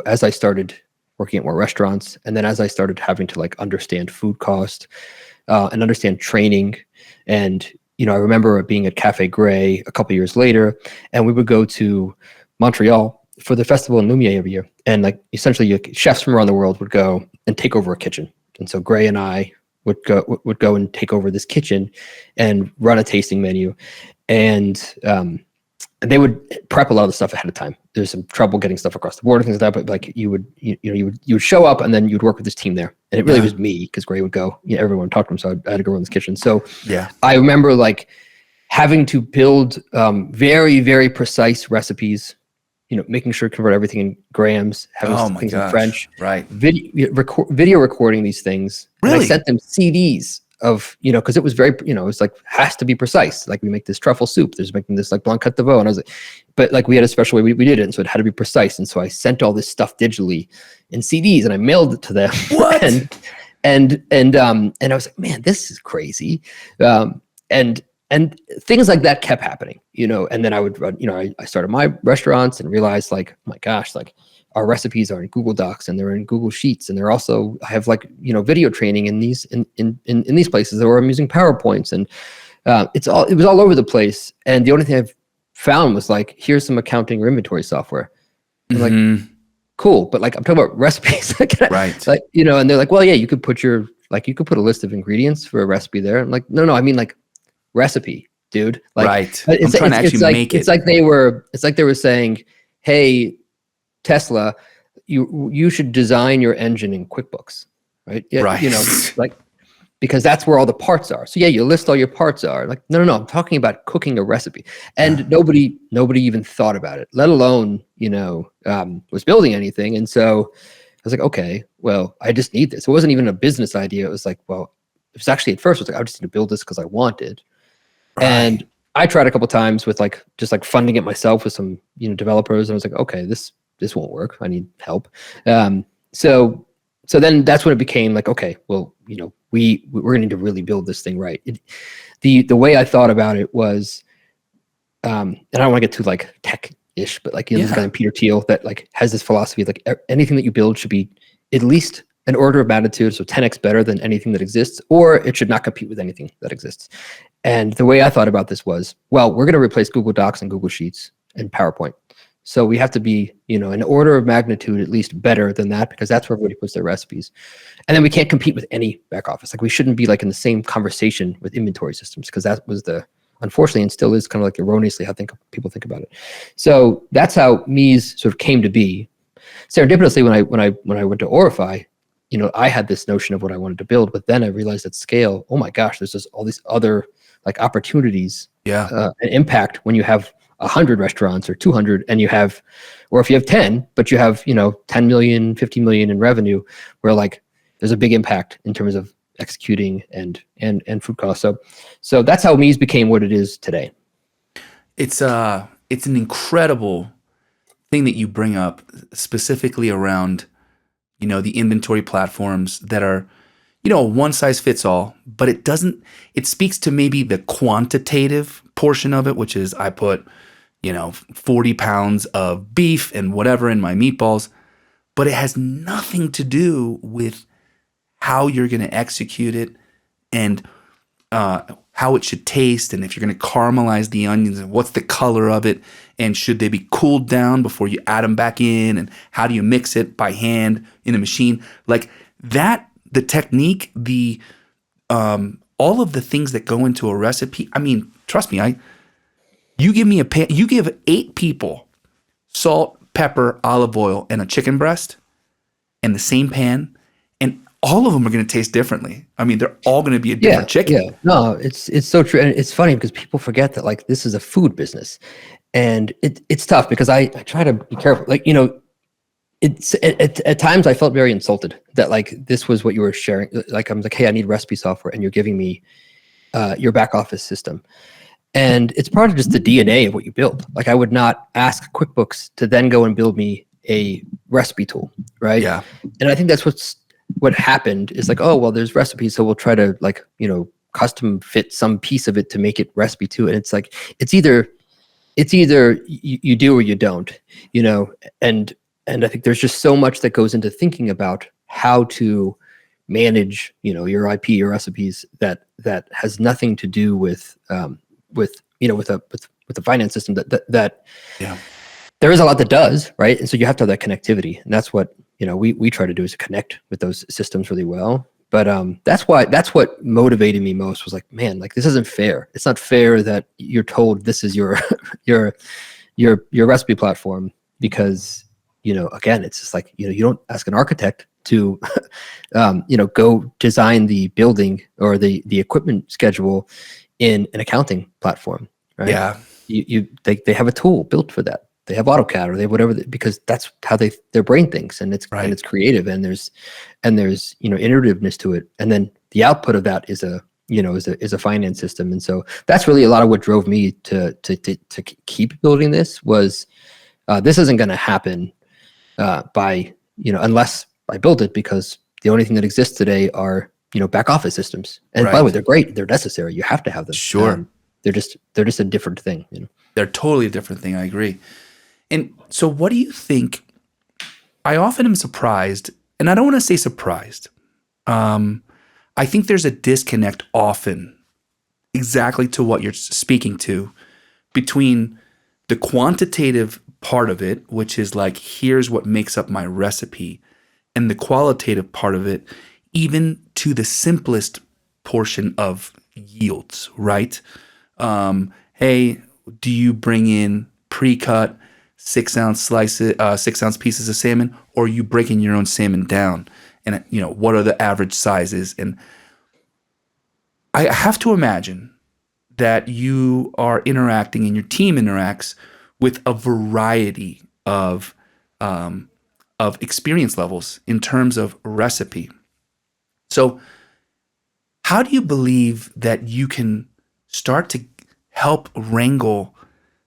as I started working at more restaurants, and then as I started having to like understand food cost and understand training, and I remember being at Cafe Gray a couple years later, and we would go to Montreal for the festival in Lumiere every year, and like essentially chefs from around the world would go and take over a kitchen. And so Gray and I would go and take over this kitchen and run a tasting menu, and they would prep a lot of the stuff ahead of time. There's some trouble getting stuff across the board and things like that, but like you would show up, and then you'd work with this team there. And it really was me, because Gray would go, everyone would talk to him, so I had to go run this kitchen. So I remember like having to build very, very precise recipes, making sure to convert everything in grams, having things in French, right? Video recording these things. Really? And I sent them CDs of, because it was very, it's like, has to be precise. Like we make this truffle soup, there's making this like blanquette de veau. And I was like, but like we had a special way we did it. And so it had to be precise. And so I sent all this stuff digitally in CDs and I mailed it to them. What? and I was like, man, this is crazy. And things like that kept happening, and then I would run, I started my restaurants and realized like, oh my gosh, like our recipes are in Google Docs and they're in Google Sheets. And they're also, I have like, video training in these, in these places, or I'm using PowerPoints, and it was all over the place. And the only thing I've found was like, here's some accounting or inventory software. I'm like, cool. But like, I'm talking about recipes. Right. Like, and they're like, well, yeah, you could put a list of ingredients for a recipe there. I'm like, no, I mean like recipe, dude. Like, right. I'm trying to actually make it. It's like they were saying, hey, Tesla, you should design your engine in QuickBooks, right? Yeah, right. Like, because that's where all the parts are. So yeah, you list all your parts are. Like, no, I'm talking about cooking a recipe. And nobody even thought about it, let alone, was building anything. And so I was like, okay, well, I just need this. It wasn't even a business idea. It was like, well, was actually at first, it was like, I just need to build this because I wanted. Right. And I tried a couple times with like, just like funding it myself with some, developers. And I was like, okay, this won't work. I need help. So then that's when it became like, okay, well, we're going to need to really build this thing right. The way I thought about it was, and I don't want to get too like tech-ish, but like, this guy named Peter Thiel that like has this philosophy of like anything that you build should be at least an order of magnitude, so 10x better than anything that exists, or it should not compete with anything that exists. And the way I thought about this was, well, we're going to replace Google Docs and Google Sheets and PowerPoint. So we have to be, an order of magnitude at least better than that, because that's where everybody puts their recipes. And then we can't compete with any back office. Like we shouldn't be like in the same conversation with inventory systems, because that was unfortunately, and still is kind of like erroneously how people think about it. So that's how Meez sort of came to be. Serendipitously, when I went to Orify, I had this notion of what I wanted to build, but then I realized at scale, oh my gosh, there's just all these other like opportunities, and impact when you have 100 restaurants or 200, and or if you have 10, but you have 10 million, 50 million in revenue, where like there's a big impact in terms of executing and food costs. So that's how Meez became what it is today. It's an incredible thing that you bring up, specifically around the inventory platforms that are one size fits all, but it speaks to maybe the quantitative portion of it, which is I put 40 pounds of beef and whatever in my meatballs, but it has nothing to do with how you're going to execute it and how it should taste, and if you're going to caramelize the onions and what's the color of it, and should they be cooled down before you add them back in, and how do you mix it by hand in a machine like that, the technique, the all of the things that go into a recipe. I mean, trust me, you give me a pan, you give 8 people salt, pepper, olive oil, and a chicken breast in the same pan, and all of them are going to taste differently. I mean, they're all going to be a different chicken. Yeah, no, it's so true. And it's funny because people forget that like this is a food business, and it's tough because I try to be careful. Like, it's at times I felt very insulted that like this was what you were sharing. Like I'm like, hey, I need recipe software, and you're giving me your back office system. And it's part of just the DNA of what you build. Like I would not ask QuickBooks to then go and build me a recipe tool, right? Yeah. And I think that's what happened is like, oh, well, there's recipes, so we'll try to like, custom fit some piece of it to make it recipe too. And it's like, it's either you do or you don't, and I think there's just so much that goes into thinking about how to manage, your IP, your recipes that has nothing to do with the finance system that there is a lot that does, right? And so you have to have that connectivity, and that's what we try to do, is connect with those systems really well. But that's what motivated me most, was like, man, like this isn't fair. It's not fair that you're told this is your recipe platform, because again, it's just like you don't ask an architect to go design the building or the equipment schedule in an accounting platform, right? Yeah, they have a tool built for that. They have AutoCAD, or they have whatever, because that's how their brain thinks, and it's right. And it's creative, and there's iterativeness to it, and then the output of that is a finance system. And so that's really a lot of what drove me to keep building this. Was this isn't going to happen by unless I build it, because the only thing that exists today are back office systems. And by the way, they're great. They're necessary. You have to have them. Sure. They're just a different thing. They're totally a different thing. I agree. And so what do you think? I often am surprised, and I don't want to say surprised. I think there's a disconnect often, exactly to what you're speaking to, between the quantitative part of it, which is like, here's what makes up my recipe, and the qualitative part of it, even to the simplest portion of yields, right? Hey, do you bring in pre-cut 6-ounce slices, 6-ounce pieces of salmon, or are you breaking your own salmon down? And what are the average sizes? And I have to imagine that you are interacting, and your team interacts with a variety of experience levels in terms of recipe. So How do you believe that you can start to help wrangle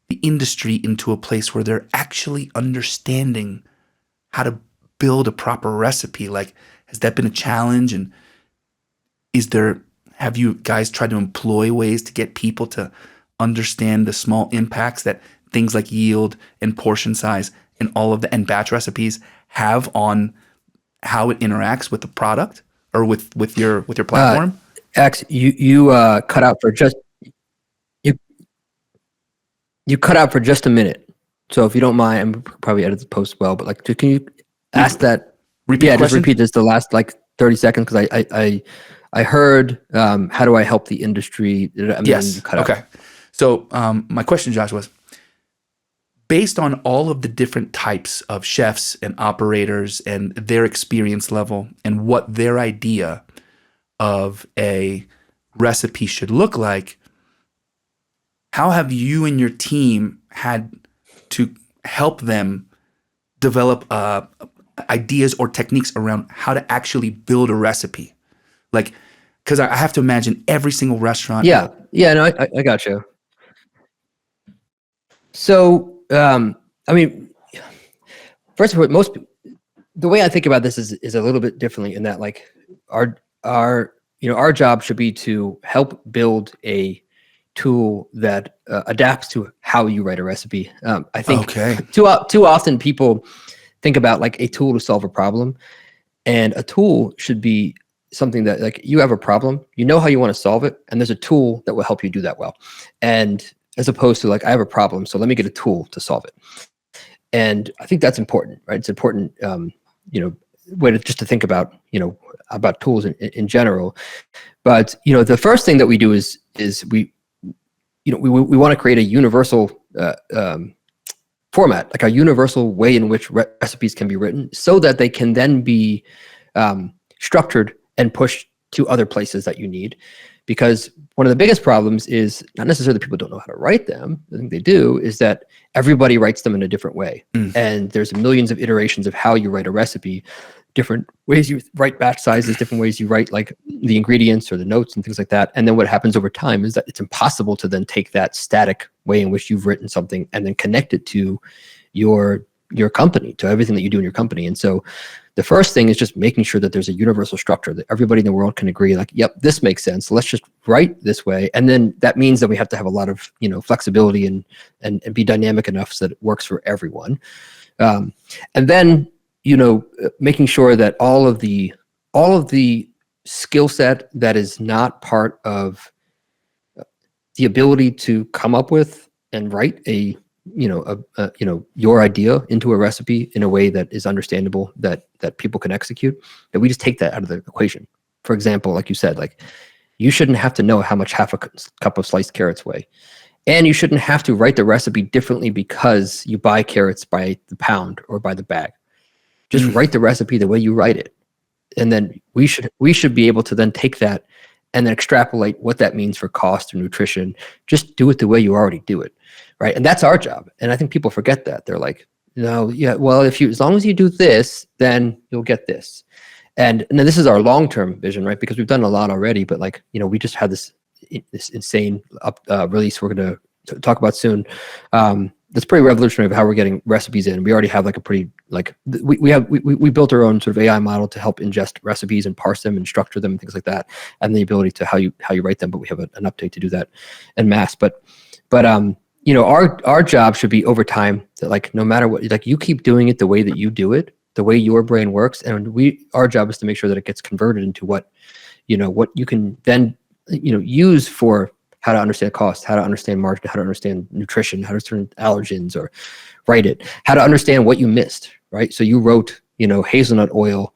the industry into a place where they're actually understanding how to build a proper recipe? Like, has that been a challenge? And have you guys tried to employ ways to get people to understand the small impacts that things like yield and portion size and all of the and batch recipes have on how it interacts with the product or with your platform? X, you cut out for just you cut out for just a minute. So if you don't mind, I'm probably edit the post well, but like, can you ask that? Repeat the Just question? repeat this the last like 30 seconds because I heard how do I help the industry? Yes. You cut out. Okay. So my question, Josh, was based on all of the different types of chefs and operators and their experience level and what their idea of a recipe should look like, how have you and your team had to help them develop ideas or techniques around how to actually build a recipe? Like, because I have to imagine every single restaurant. Yeah. No, I got you. So, I mean, first of all, the way I think about this is a little bit differently in that like our job should be to help build a tool that adapts to how you write a recipe. I think too often people think about like a tool to solve a problem, and a tool should be something that like you have a problem, you know how you want to solve it, and there's a tool that will help you do that well. And as opposed to like, I have a problem, so let me get a tool to solve it. And I think that's important, right? It's important, way to just to think about, about tools in general. But, the first thing that we do is we want to create a universal format, like a universal way in which recipes can be written so that they can then be structured and pushed to other places that you need. Because one of the biggest problems is not necessarily people don't know how to write them. I think they do, is that everybody writes them in a different way. And there's millions of iterations of how you write a recipe, different ways you write batch sizes, different ways you write like the ingredients or the notes and things like that. And then what happens over time is that it's impossible to then take that static way in which you've written something and then connect it to your company, to everything that you do in your company. And so the first thing is just making sure that there's a universal structure that everybody in the world can agree, like, yep, this makes sense. Let's just write this way. And then that means that we have to have a lot of, flexibility and be dynamic enough so that it works for everyone. And then, making sure that all of the skill set that is not part of the ability to come up with and write your idea into a recipe in a way that is understandable, that people can execute, that we just take that out of the equation. For example, like you said, like you shouldn't have to know how much half a cup of sliced carrots weigh. And you shouldn't have to write the recipe differently because you buy carrots by the pound or by the bag. Just write the recipe the way you write it. And then we should be able to then take that and then extrapolate what that means for cost or nutrition. Just do it the way you already do it. Right. And that's our job. And I think people forget that. They're like, well, as long as you do this, then you'll get this. And this is our long-term vision, right? Because we've done a lot already, but like, we just had this insane release we're going to talk about soon. That's pretty revolutionary of how we're getting recipes in. We already have like a pretty, like we built our own sort of AI model to help ingest recipes and parse them and structure them and things like that. And the ability to how you write them, but we have an update to do that en masse. But our job should be over time that like, no matter what, like you keep doing it the way that you do it, the way your brain works. And our job is to make sure that it gets converted into what you can then, use for how to understand cost, how to understand margin, how to understand nutrition, how to understand allergens or write it, how to understand what you missed, right? So you wrote, hazelnut oil,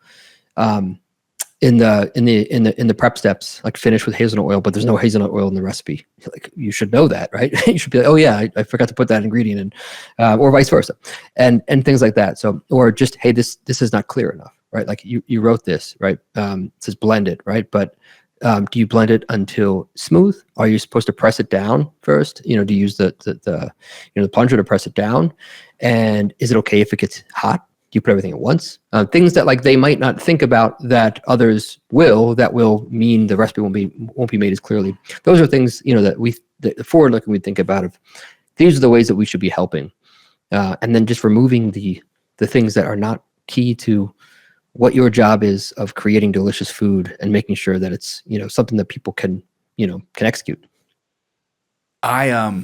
in the prep steps, like finish with hazelnut oil, but there's no hazelnut oil in the recipe. Like you should know that, right? You should be like, oh yeah, I forgot to put that ingredient in, or vice versa, and things like that. So, or just, hey, this is not clear enough, right? Like you wrote this, right? It says blend it, right? But do you blend it until smooth? Are you supposed to press it down first? Do you use the plunger to press it down? And is it okay if it gets hot? you put everything at once? Things that like they might not think about that others will, that will mean the recipe won't be made as clearly. Those are things, you know, that the forward looking we think about of these are the ways that we should be helping. And then just removing the things that are not key to what your job is of creating delicious food and making sure that it's, you know, something that people can execute. I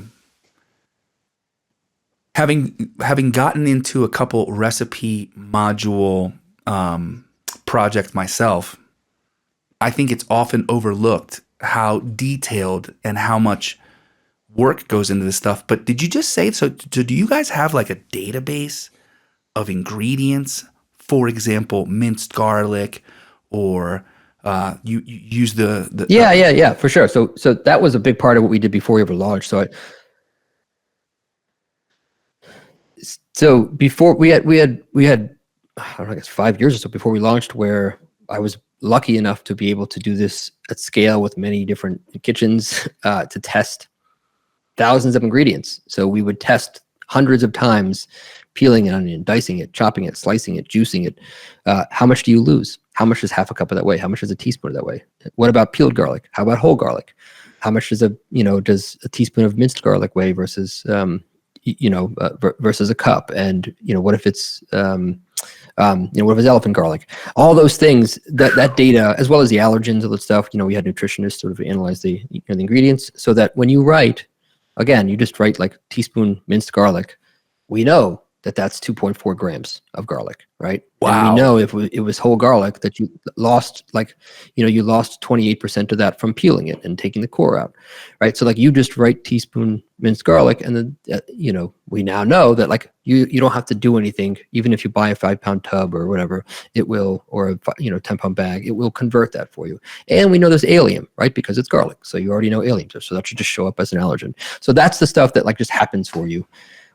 having gotten into a couple recipe module project myself, I think it's often overlooked how detailed and how much work goes into this stuff. But did you just say, so do you guys have like a database of ingredients? For example, minced garlic, or you use the yeah, for sure. So that was a big part of what we did before we ever launched. So before we had I don't know, I guess 5 years or so before we launched, where I was lucky enough to be able to do this at scale with many different kitchens to test thousands of ingredients. So we would test hundreds of times, peeling an onion, dicing it, chopping it, slicing it, juicing it. How much do you lose? How much is half a cup of that weigh? How much is a teaspoon of that weigh? What about peeled garlic? How about whole garlic? How much does a teaspoon of minced garlic weigh versus versus a cup? And what if it's what if it's elephant garlic? All those things, that data, as well as the allergens, all that stuff. We had nutritionists sort of analyze the ingredients, so that when you write, again, you just write like teaspoon minced garlic. We know that that's 2.4 grams of garlic, right? Wow. And we know if it was whole garlic that you lost, you lost 28% of that from peeling it and taking the core out, right? So like you just write teaspoon minced garlic, and then we now know that like you don't have to do anything. Even if you buy a 5-pound tub or whatever, it will, or a 10-pound bag, it will convert that for you. And we know there's allium, right? Because it's garlic, so you already know allium, so that should just show up as an allergen. So that's the stuff that like just happens for you,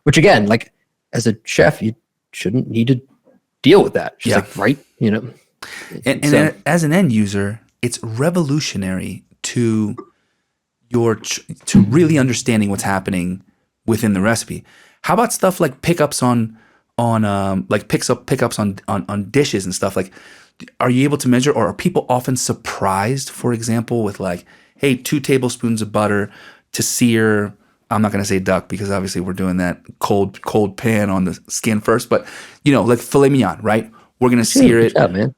which again, like, as a chef, you shouldn't need to deal with that. Just like, right, And as an end user, it's revolutionary to really understanding what's happening within the recipe. How about stuff like pickups on dishes and stuff? Like, are you able to measure, or are people often surprised, for example, with like, hey, 2 tablespoons of butter to sear, I'm not going to say duck because obviously we're doing that cold pan on the skin first, but like filet mignon, right? We're going to sear it. Good job, man.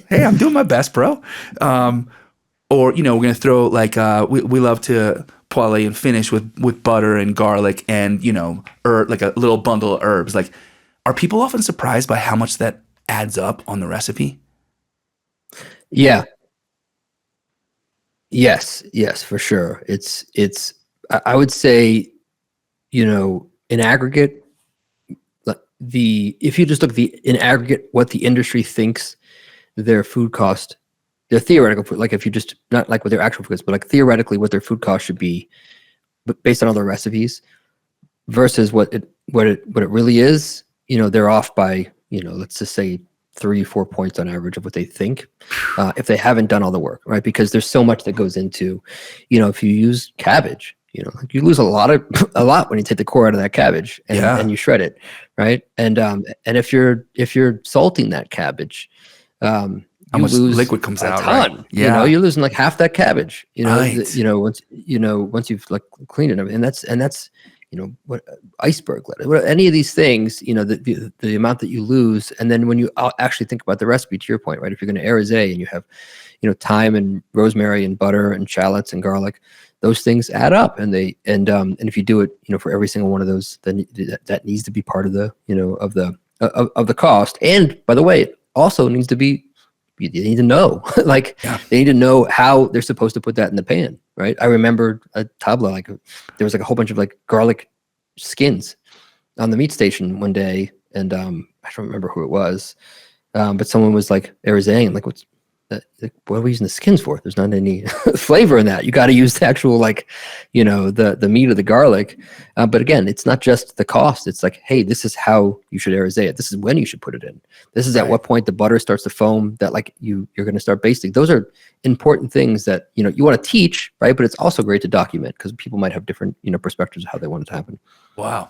Hey, I'm doing my best, bro. Or we're going to throw like we love to poêle and finish with butter and garlic and like a little bundle of herbs. Like, are people often surprised by how much that adds up on the recipe? Yeah. Yes, for sure. It's I would say, in aggregate, if you just look in aggregate what the industry thinks their food cost, their theoretical food, like if you just, not like what their actual food is, but like theoretically what their food cost should be, but based on all their recipes, versus what it really is, they're off by, let's just say 3-4 points on average of what they think, if they haven't done all the work, right? Because there's so much that goes into, if you use cabbage, you lose a lot when you take the core out of that cabbage and you shred it, right? And if you're salting that cabbage, how much liquid comes out, ton, right? Yeah, you're losing like half that cabbage. Right. Once you've like cleaned it, and that's what iceberg lettuce, any of these things, the amount that you lose. And then when you actually think about the recipe, to your point, right? If you're going to arizé and you have, thyme and rosemary and butter and shallots and garlic, those things add up, and if you do it, for every single one of those, then that needs to be part of the, of the cost. And by the way, it also needs to be, you need to know, they need to know how they're supposed to put that in the pan, right? I remember a tabla, like there was like a whole bunch of like garlic skins on the meat station one day, and I don't remember who it was, but someone was like arizéing, like, what's that? Like, what are we using the skins for? There's not any flavor in that. You got to use the actual, like, the meat of the garlic. But again, it's not just the cost. It's like, hey, this is how you should arizé it. This is when you should put it in. This is at what point the butter starts to foam, that like you're going to start basting. Those are important things that, you want to teach, right? But it's also great to document, because people might have different, perspectives of how they want it to happen. Wow.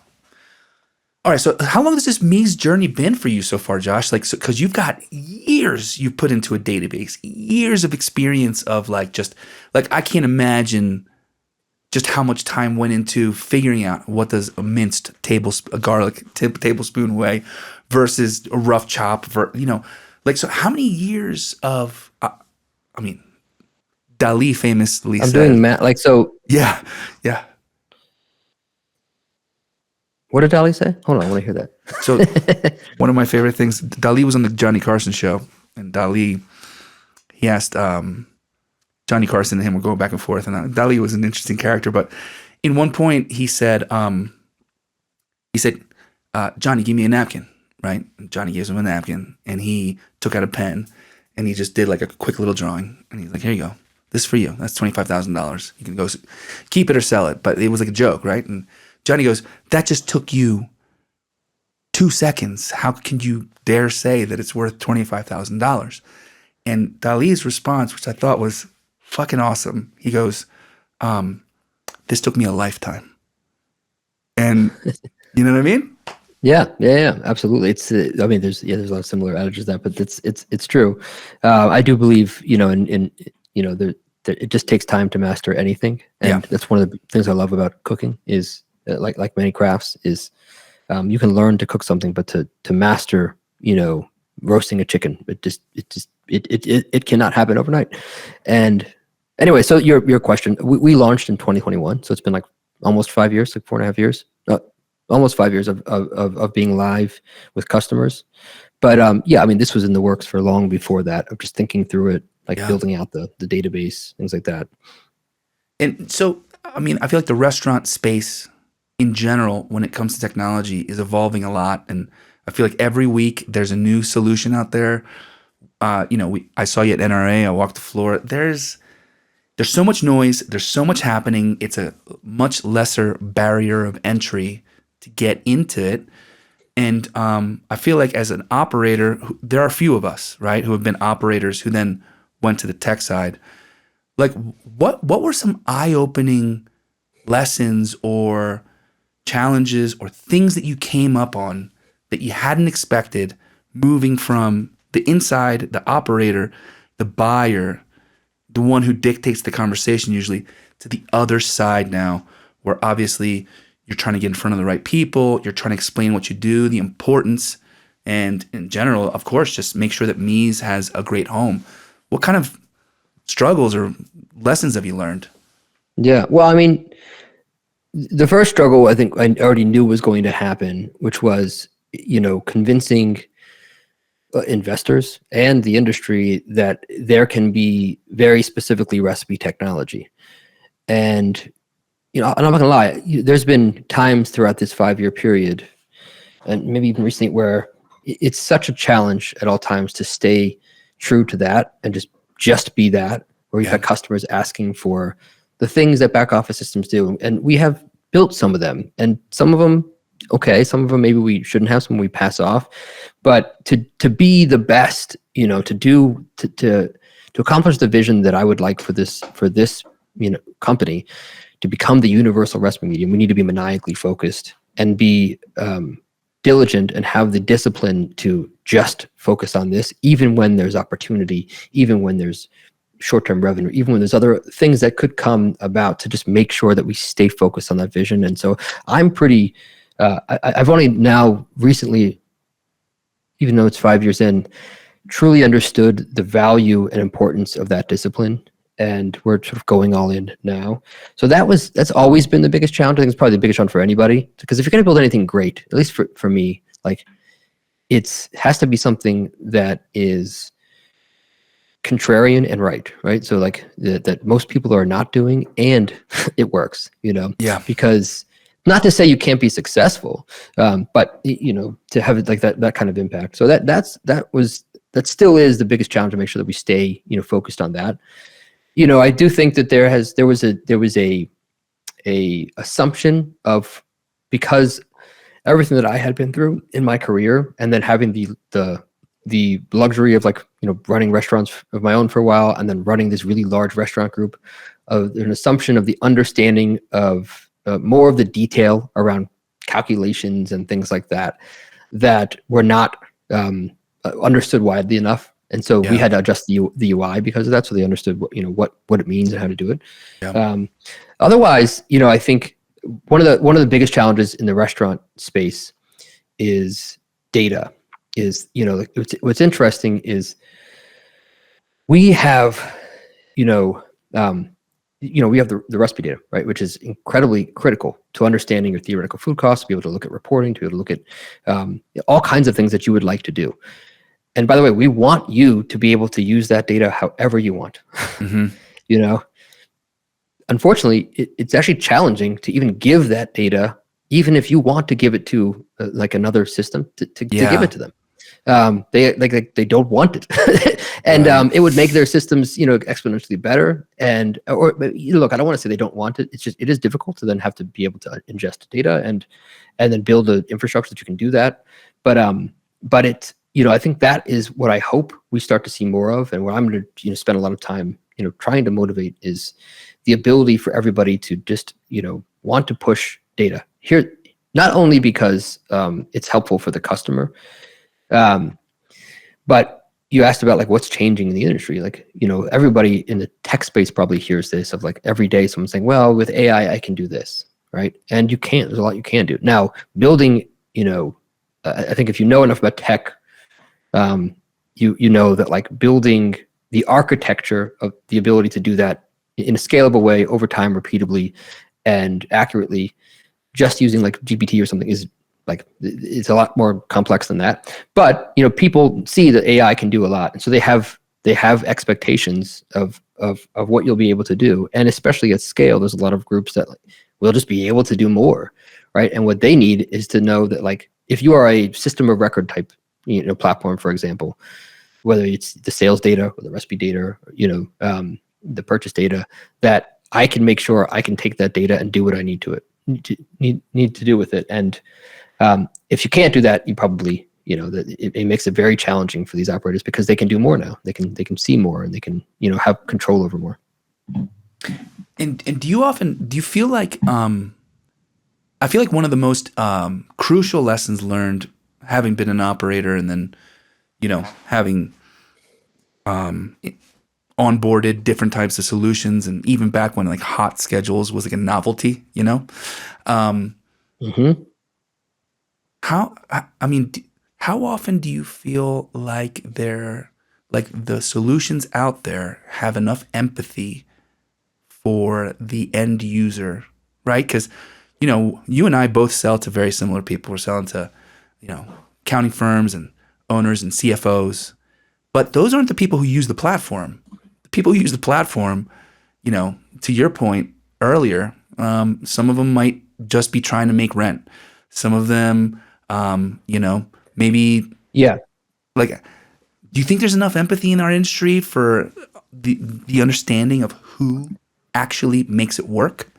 All right, so how long has this Meez journey been for you so far, Josh? Like, because you've got years you've put into a database, years of experience of like just like I can't imagine just how much time went into figuring out what does a minced a garlic tablespoon weigh versus a rough chop, like so. How many years of? I mean, Dali famously I'm said, doing math. Like, so yeah, yeah. what did Dolly say? Hold on, I want to hear that. So one of my favorite things, Dali was on the Johnny Carson show, and Dali, he asked Johnny Carson and him were going back and forth, and Dali was an interesting character. But in one point, he said, Johnny, give me a napkin, right? And Johnny gives him a napkin, and he took out a pen, and he just did like a quick little drawing, and he's like, here you go. This is for you. That's $25,000. You can go keep it or sell it. But it was like a joke, right? And Johnny goes, that just took you 2 seconds. How can you dare say that it's worth $25,000? And Dali's response, which I thought was fucking awesome, he goes, this took me a lifetime. And you know what I mean? Yeah, absolutely. It's I mean, there's a lot of similar adages there, but it's true. I do believe, in it just takes time to master anything, and that's one of the things I love about cooking is like many crafts is you can learn to cook something, but to master, roasting a chicken, it cannot happen overnight. And anyway, so your question, we launched in 2021, so it's been like almost 5 years, like 4.5 years, almost 5 years of being live with customers. But I mean, this was in the works for long before that, of just thinking through it, like building out the database, things like that. And so, I mean, I feel like the restaurant space in general, when it comes to technology, is evolving a lot. And I feel like every week there's a new solution out there. I saw you at NRA, I walked the floor. There's so much noise, there's so much happening. It's a much lesser barrier of entry to get into it. And I feel like as an operator, there are a few of us, right, who have been operators who then went to the tech side. Like, what were some eye-opening lessons or challenges or things that you came up on that you hadn't expected, moving from the inside, the operator, the buyer, the one who dictates the conversation usually, to the other side now, where obviously you're trying to get in front of the right people, you're trying to explain what you do, the importance, and in general, of course, just make sure that Meez has a great home. What kind of struggles or lessons have you learned? Yeah, well, I mean, the first struggle I think I already knew was going to happen, which was, convincing investors and the industry that there can be very specifically recipe technology. And, and I'm not gonna lie, there's been times throughout this 5-year period, and maybe even recently, where it's such a challenge at all times to stay true to that and just be that, where you've had customers asking for the things that back office systems do. And we have built some of them, and some of them, okay, some of them maybe we shouldn't have, some we pass off. But to be the best, to accomplish the vision that I would like for this company, to become the universal recipe medium, we need to be maniacally focused and be diligent and have the discipline to just focus on this, even when there's opportunity, even when there's short-term revenue, even when there's other things that could come about, to just make sure that we stay focused on that vision. And so I'm pretty, I've only now recently, even though it's 5 years in, truly understood the value and importance of that discipline. And we're sort of going all in now. So that's always been the biggest challenge. I think it's probably the biggest one for anybody, because if you're going to build anything great, at least for me, like, it has to be something that is contrarian and right? So like that most people are not doing, and it works, Yeah. Because not to say you can't be successful, but to have it like that kind of impact. So that still is the biggest challenge, to make sure that we stay, focused on that. I do think that there was a assumption of, because everything that I had been through in my career, and then having the luxury of running restaurants of my own for a while, and then running this really large restaurant group, of an assumption of the understanding of more of the detail around calculations and things like that were not understood widely enough. And so we had to adjust the UI because of that, so they understood what it means and how to do it. Yeah. Otherwise, I think one of the biggest challenges in the restaurant space is data. What's interesting is we have we have the recipe data, right, which is incredibly critical to understanding your theoretical food costs, to be able to look at reporting, to be able to look at all kinds of things that you would like to do. And by the way, we want you to be able to use that data however you want. Mm-hmm. Unfortunately, it's actually challenging to even give that data, even if you want to give it to like another system to give it to them. They don't want it, and right. It would make their systems exponentially better. And look, I don't want to say they don't want it. It's just it is difficult to then have to be able to ingest data and then build an infrastructure that you can do that. But it's I think that is what I hope we start to see more of, and what I'm going to spend a lot of time trying to motivate is the ability for everybody to just want to push data here, not only because it's helpful for the customer, but you asked about like what's changing in the industry. Like everybody in the tech space probably hears this of like every day someone saying, well, with AI I can do this, right? And you can't. There's a lot you can do. Now building I think if you know enough about tech, you know that like building the architecture of the ability to do that in a scalable way over time, repeatably and accurately, just using like GPT or something is like, it's a lot more complex than that. But people see that AI can do a lot, and so they have expectations of what you'll be able to do. And especially at scale, there's a lot of groups that will just be able to do more, right? And what they need is to know that like if you are a system of record type platform, for example, whether it's the sales data or the recipe data, or, the purchase data, that I can make sure I can take that data and do what I need to do with it. And if you can't do that, you probably it makes it very challenging for these operators because they can do more now. They can see more, and they can have control over more. And do you feel like I feel like one of the most crucial lessons learned, having been an operator and then, having onboarded different types of solutions, and even back when like hot schedules was like a novelty, Mm-hmm. How often do you feel like the solutions out there have enough empathy for the end user, right? Because you and I both sell to very similar people. We're selling to accounting firms and owners and CFOs, but those aren't the people who use the platform. The people who use the platform, to your point earlier, some of them might just be trying to make rent. Some of them, maybe. Yeah. Like, do you think there's enough empathy in our industry for the understanding of who actually makes it work?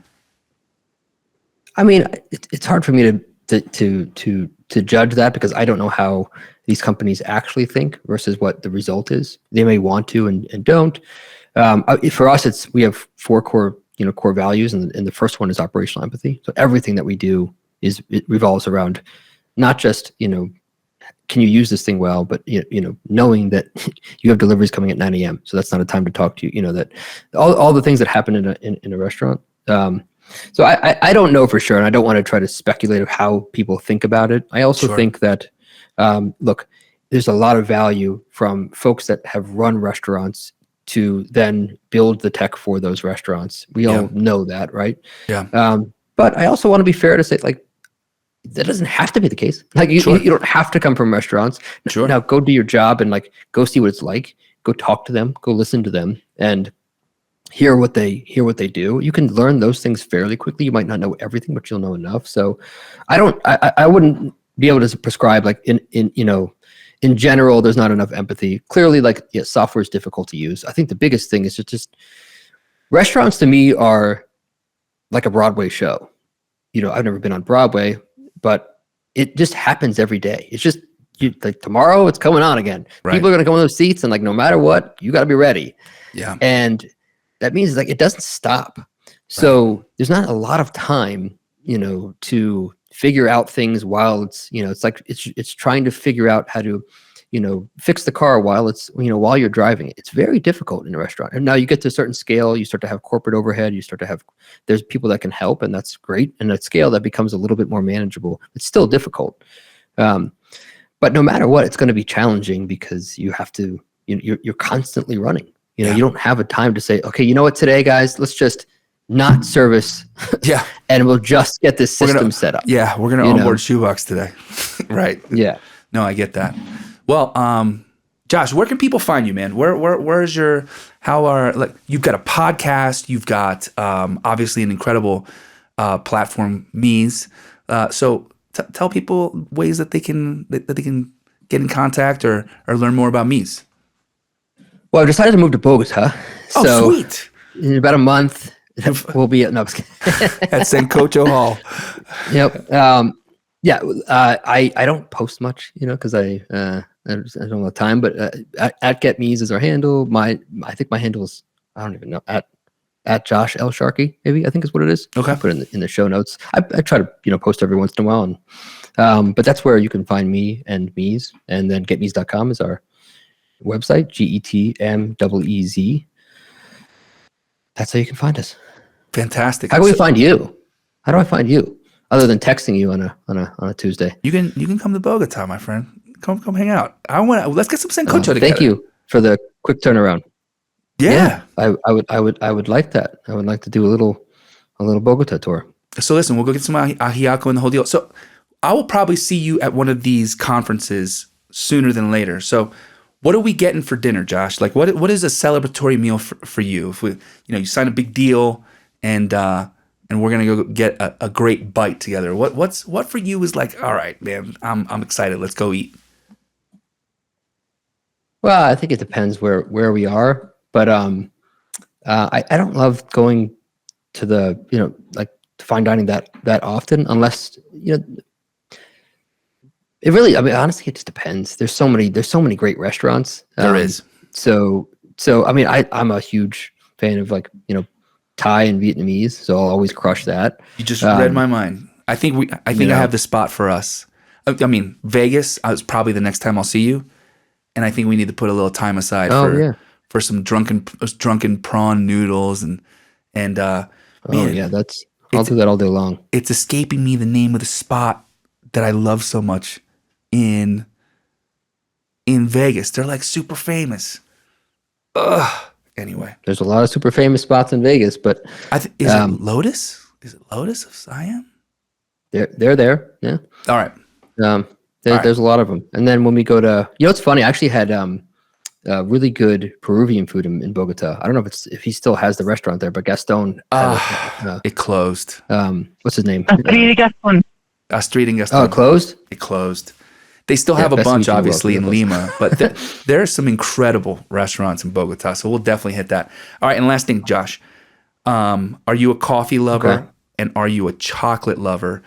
I mean, it's hard for me to judge that, because I don't know how these companies actually think versus what the result is. They may want to and don't. For us, we have 4 core values, and the first one is operational empathy. So everything that we do it revolves around not just can you use this thing well, but knowing that you have deliveries coming at 9 a.m. So that's not a time to talk to you. That all the things that happen in a restaurant. So I don't know for sure, and I don't want to try to speculate of how people think about it. I also think that look, there's a lot of value from folks that have run restaurants to then build the tech for those restaurants. We all know that, right? Yeah. But I also want to be fair to say, like, that doesn't have to be the case. Like you don't have to come from restaurants. Sure. Now go do your job and like go see what it's like. Go talk to them. Go listen to them and hear what they do. You can learn those things fairly quickly. You might not know everything, but you'll know enough. So I wouldn't be able to prescribe like in general, there's not enough empathy. Clearly, like software is difficult to use. I think the biggest thing is just restaurants to me are like a Broadway show. I've never been on Broadway, but it just happens every day. It's just like tomorrow it's coming on again. Right. People are going to come in those seats, and like no matter what, you got to be ready. Yeah. And that means like it doesn't stop. So there's not a lot of time, to figure out things while it's, it's like it's trying to figure out how to, fix the car while it's, while you're driving it. It's very difficult in a restaurant. And now you get to a certain scale, you start to have corporate overhead, there's people that can help, and that's great. And at scale, that becomes a little bit more manageable. It's still difficult. But no matter what, it's going to be challenging because you have to, you're constantly running. You don't have a time to say, okay, you know what, today, guys, let's just not service. Yeah. And we'll just get this system set up. Yeah. We're going to onboard Shoebox today. Right. Yeah. No, I get that. Well, Josh, where can people find you, man? Where's you've got a podcast, you've got, obviously an incredible, platform, Meez. So tell people ways that they can get in contact or learn more about Meez. Well, I've decided to move to Bogota. Oh, so sweet. In about a month, we'll be at at Sancocho Hall. Yep. I don't post much, because I don't have time. But at Get Meez is our handle. I think my handle is, I don't even know, at Josh L Sharkey, maybe, I think is what it is. Okay. I'll put it in the show notes. I try to post every once in a while, and but that's where you can find me and Meez, and then getmeez.com is our website, GETMEEZ. That's how you can find us. Fantastic. How do we find you? How do I find you? Other than texting you on a Tuesday. You can come to Bogota, my friend. Come hang out. Let's get some Sancocho together. Thank you for the quick turnaround. Yeah. I would like that. I would like to do a little Bogota tour. So listen, we'll go get some ajiaco and the whole deal. So I will probably see you at one of these conferences sooner than later. So what are we getting for dinner, Josh? Like what is a celebratory meal for you? If we, you sign a big deal and we're gonna go get a great bite together. What for you is like, all right, man, I'm excited. Let's go eat. Well, I think it depends where we are, but I don't love going to the like fine dining that often unless it really. I mean, honestly, it just depends. There's so many great restaurants. There is. So I mean, I'm a huge fan of Thai and Vietnamese, so I'll always crush that. You just read my mind. I think I have the spot for us. I mean, Vegas is probably the next time I'll see you, and I think we need to put a little time aside for some drunken prawn noodles and man, I'll do that all day long. It's escaping me the name of the spot that I love so much in Vegas. They're like super famous. Ugh. Anyway, there's a lot of super famous spots in Vegas, but is it Lotus? Is it Lotus of Siam? They're there. Yeah. All right. There's a lot of them. And then when we go to, it's funny. I actually had really good Peruvian food in Bogota. I don't know if he still has the restaurant there, but Gaston. It closed. What's his name? Astrid and Gaston. Oh, it closed? It closed. They still have a bunch, obviously, in Lima, but there are some incredible restaurants in Bogota, so we'll definitely hit that. All right, and last thing, Josh, are you a coffee lover and are you a chocolate lover?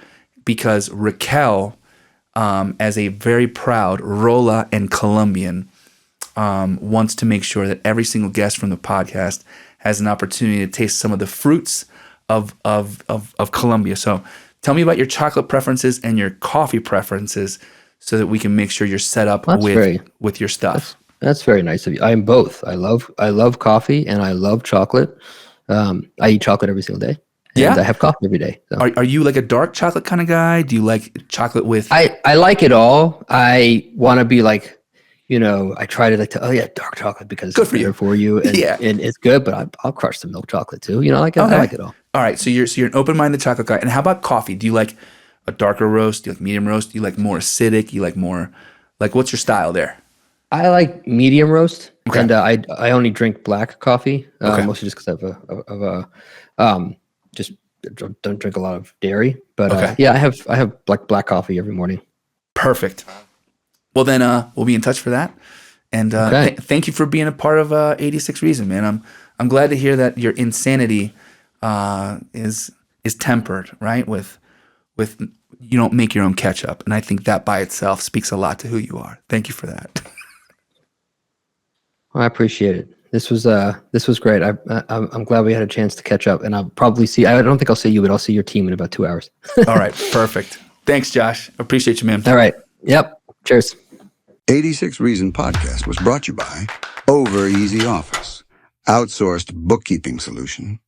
Because Raquel, as a very proud Rola and Colombian, wants to make sure that every single guest from the podcast has an opportunity to taste some of the fruits of Colombia. So tell me about your chocolate preferences and your coffee preferences, so that we can make sure you're set up with your stuff. That's very nice of you. I'm both. I love coffee and I love chocolate. I eat chocolate every single day. And I have coffee every day. So. Are you like a dark chocolate kind of guy? Do you like chocolate with? I like it all. I want to be like, I try to dark chocolate because it's good for you. And, and it's good, but I'll crush some milk chocolate too. I like it all. All right. So you're an open-minded chocolate guy. And how about coffee? Do you like a darker roast? Do you like medium roast? Do you like more acidic? Do you like more, what's your style there? I like medium roast, and I only drink black coffee, mostly just because just don't drink a lot of dairy. But I have black coffee every morning. Perfect. Well then, we'll be in touch for that. And thank you for being a part of 86 Reason, man. I'm glad to hear that your insanity is tempered, right? With you don't make your own ketchup, and I think that by itself speaks a lot to who you are. Thank you for that. Well, I appreciate it. This was great. I'm glad we had a chance to catch up, and I'll probably see. I don't think I'll see you, but I'll see your team in about 2 hours. All right, perfect. Thanks, Josh. Appreciate you, man. All right. Yep. Cheers. 86 Reason Podcast was brought to you by Over Easy Office, outsourced bookkeeping solution.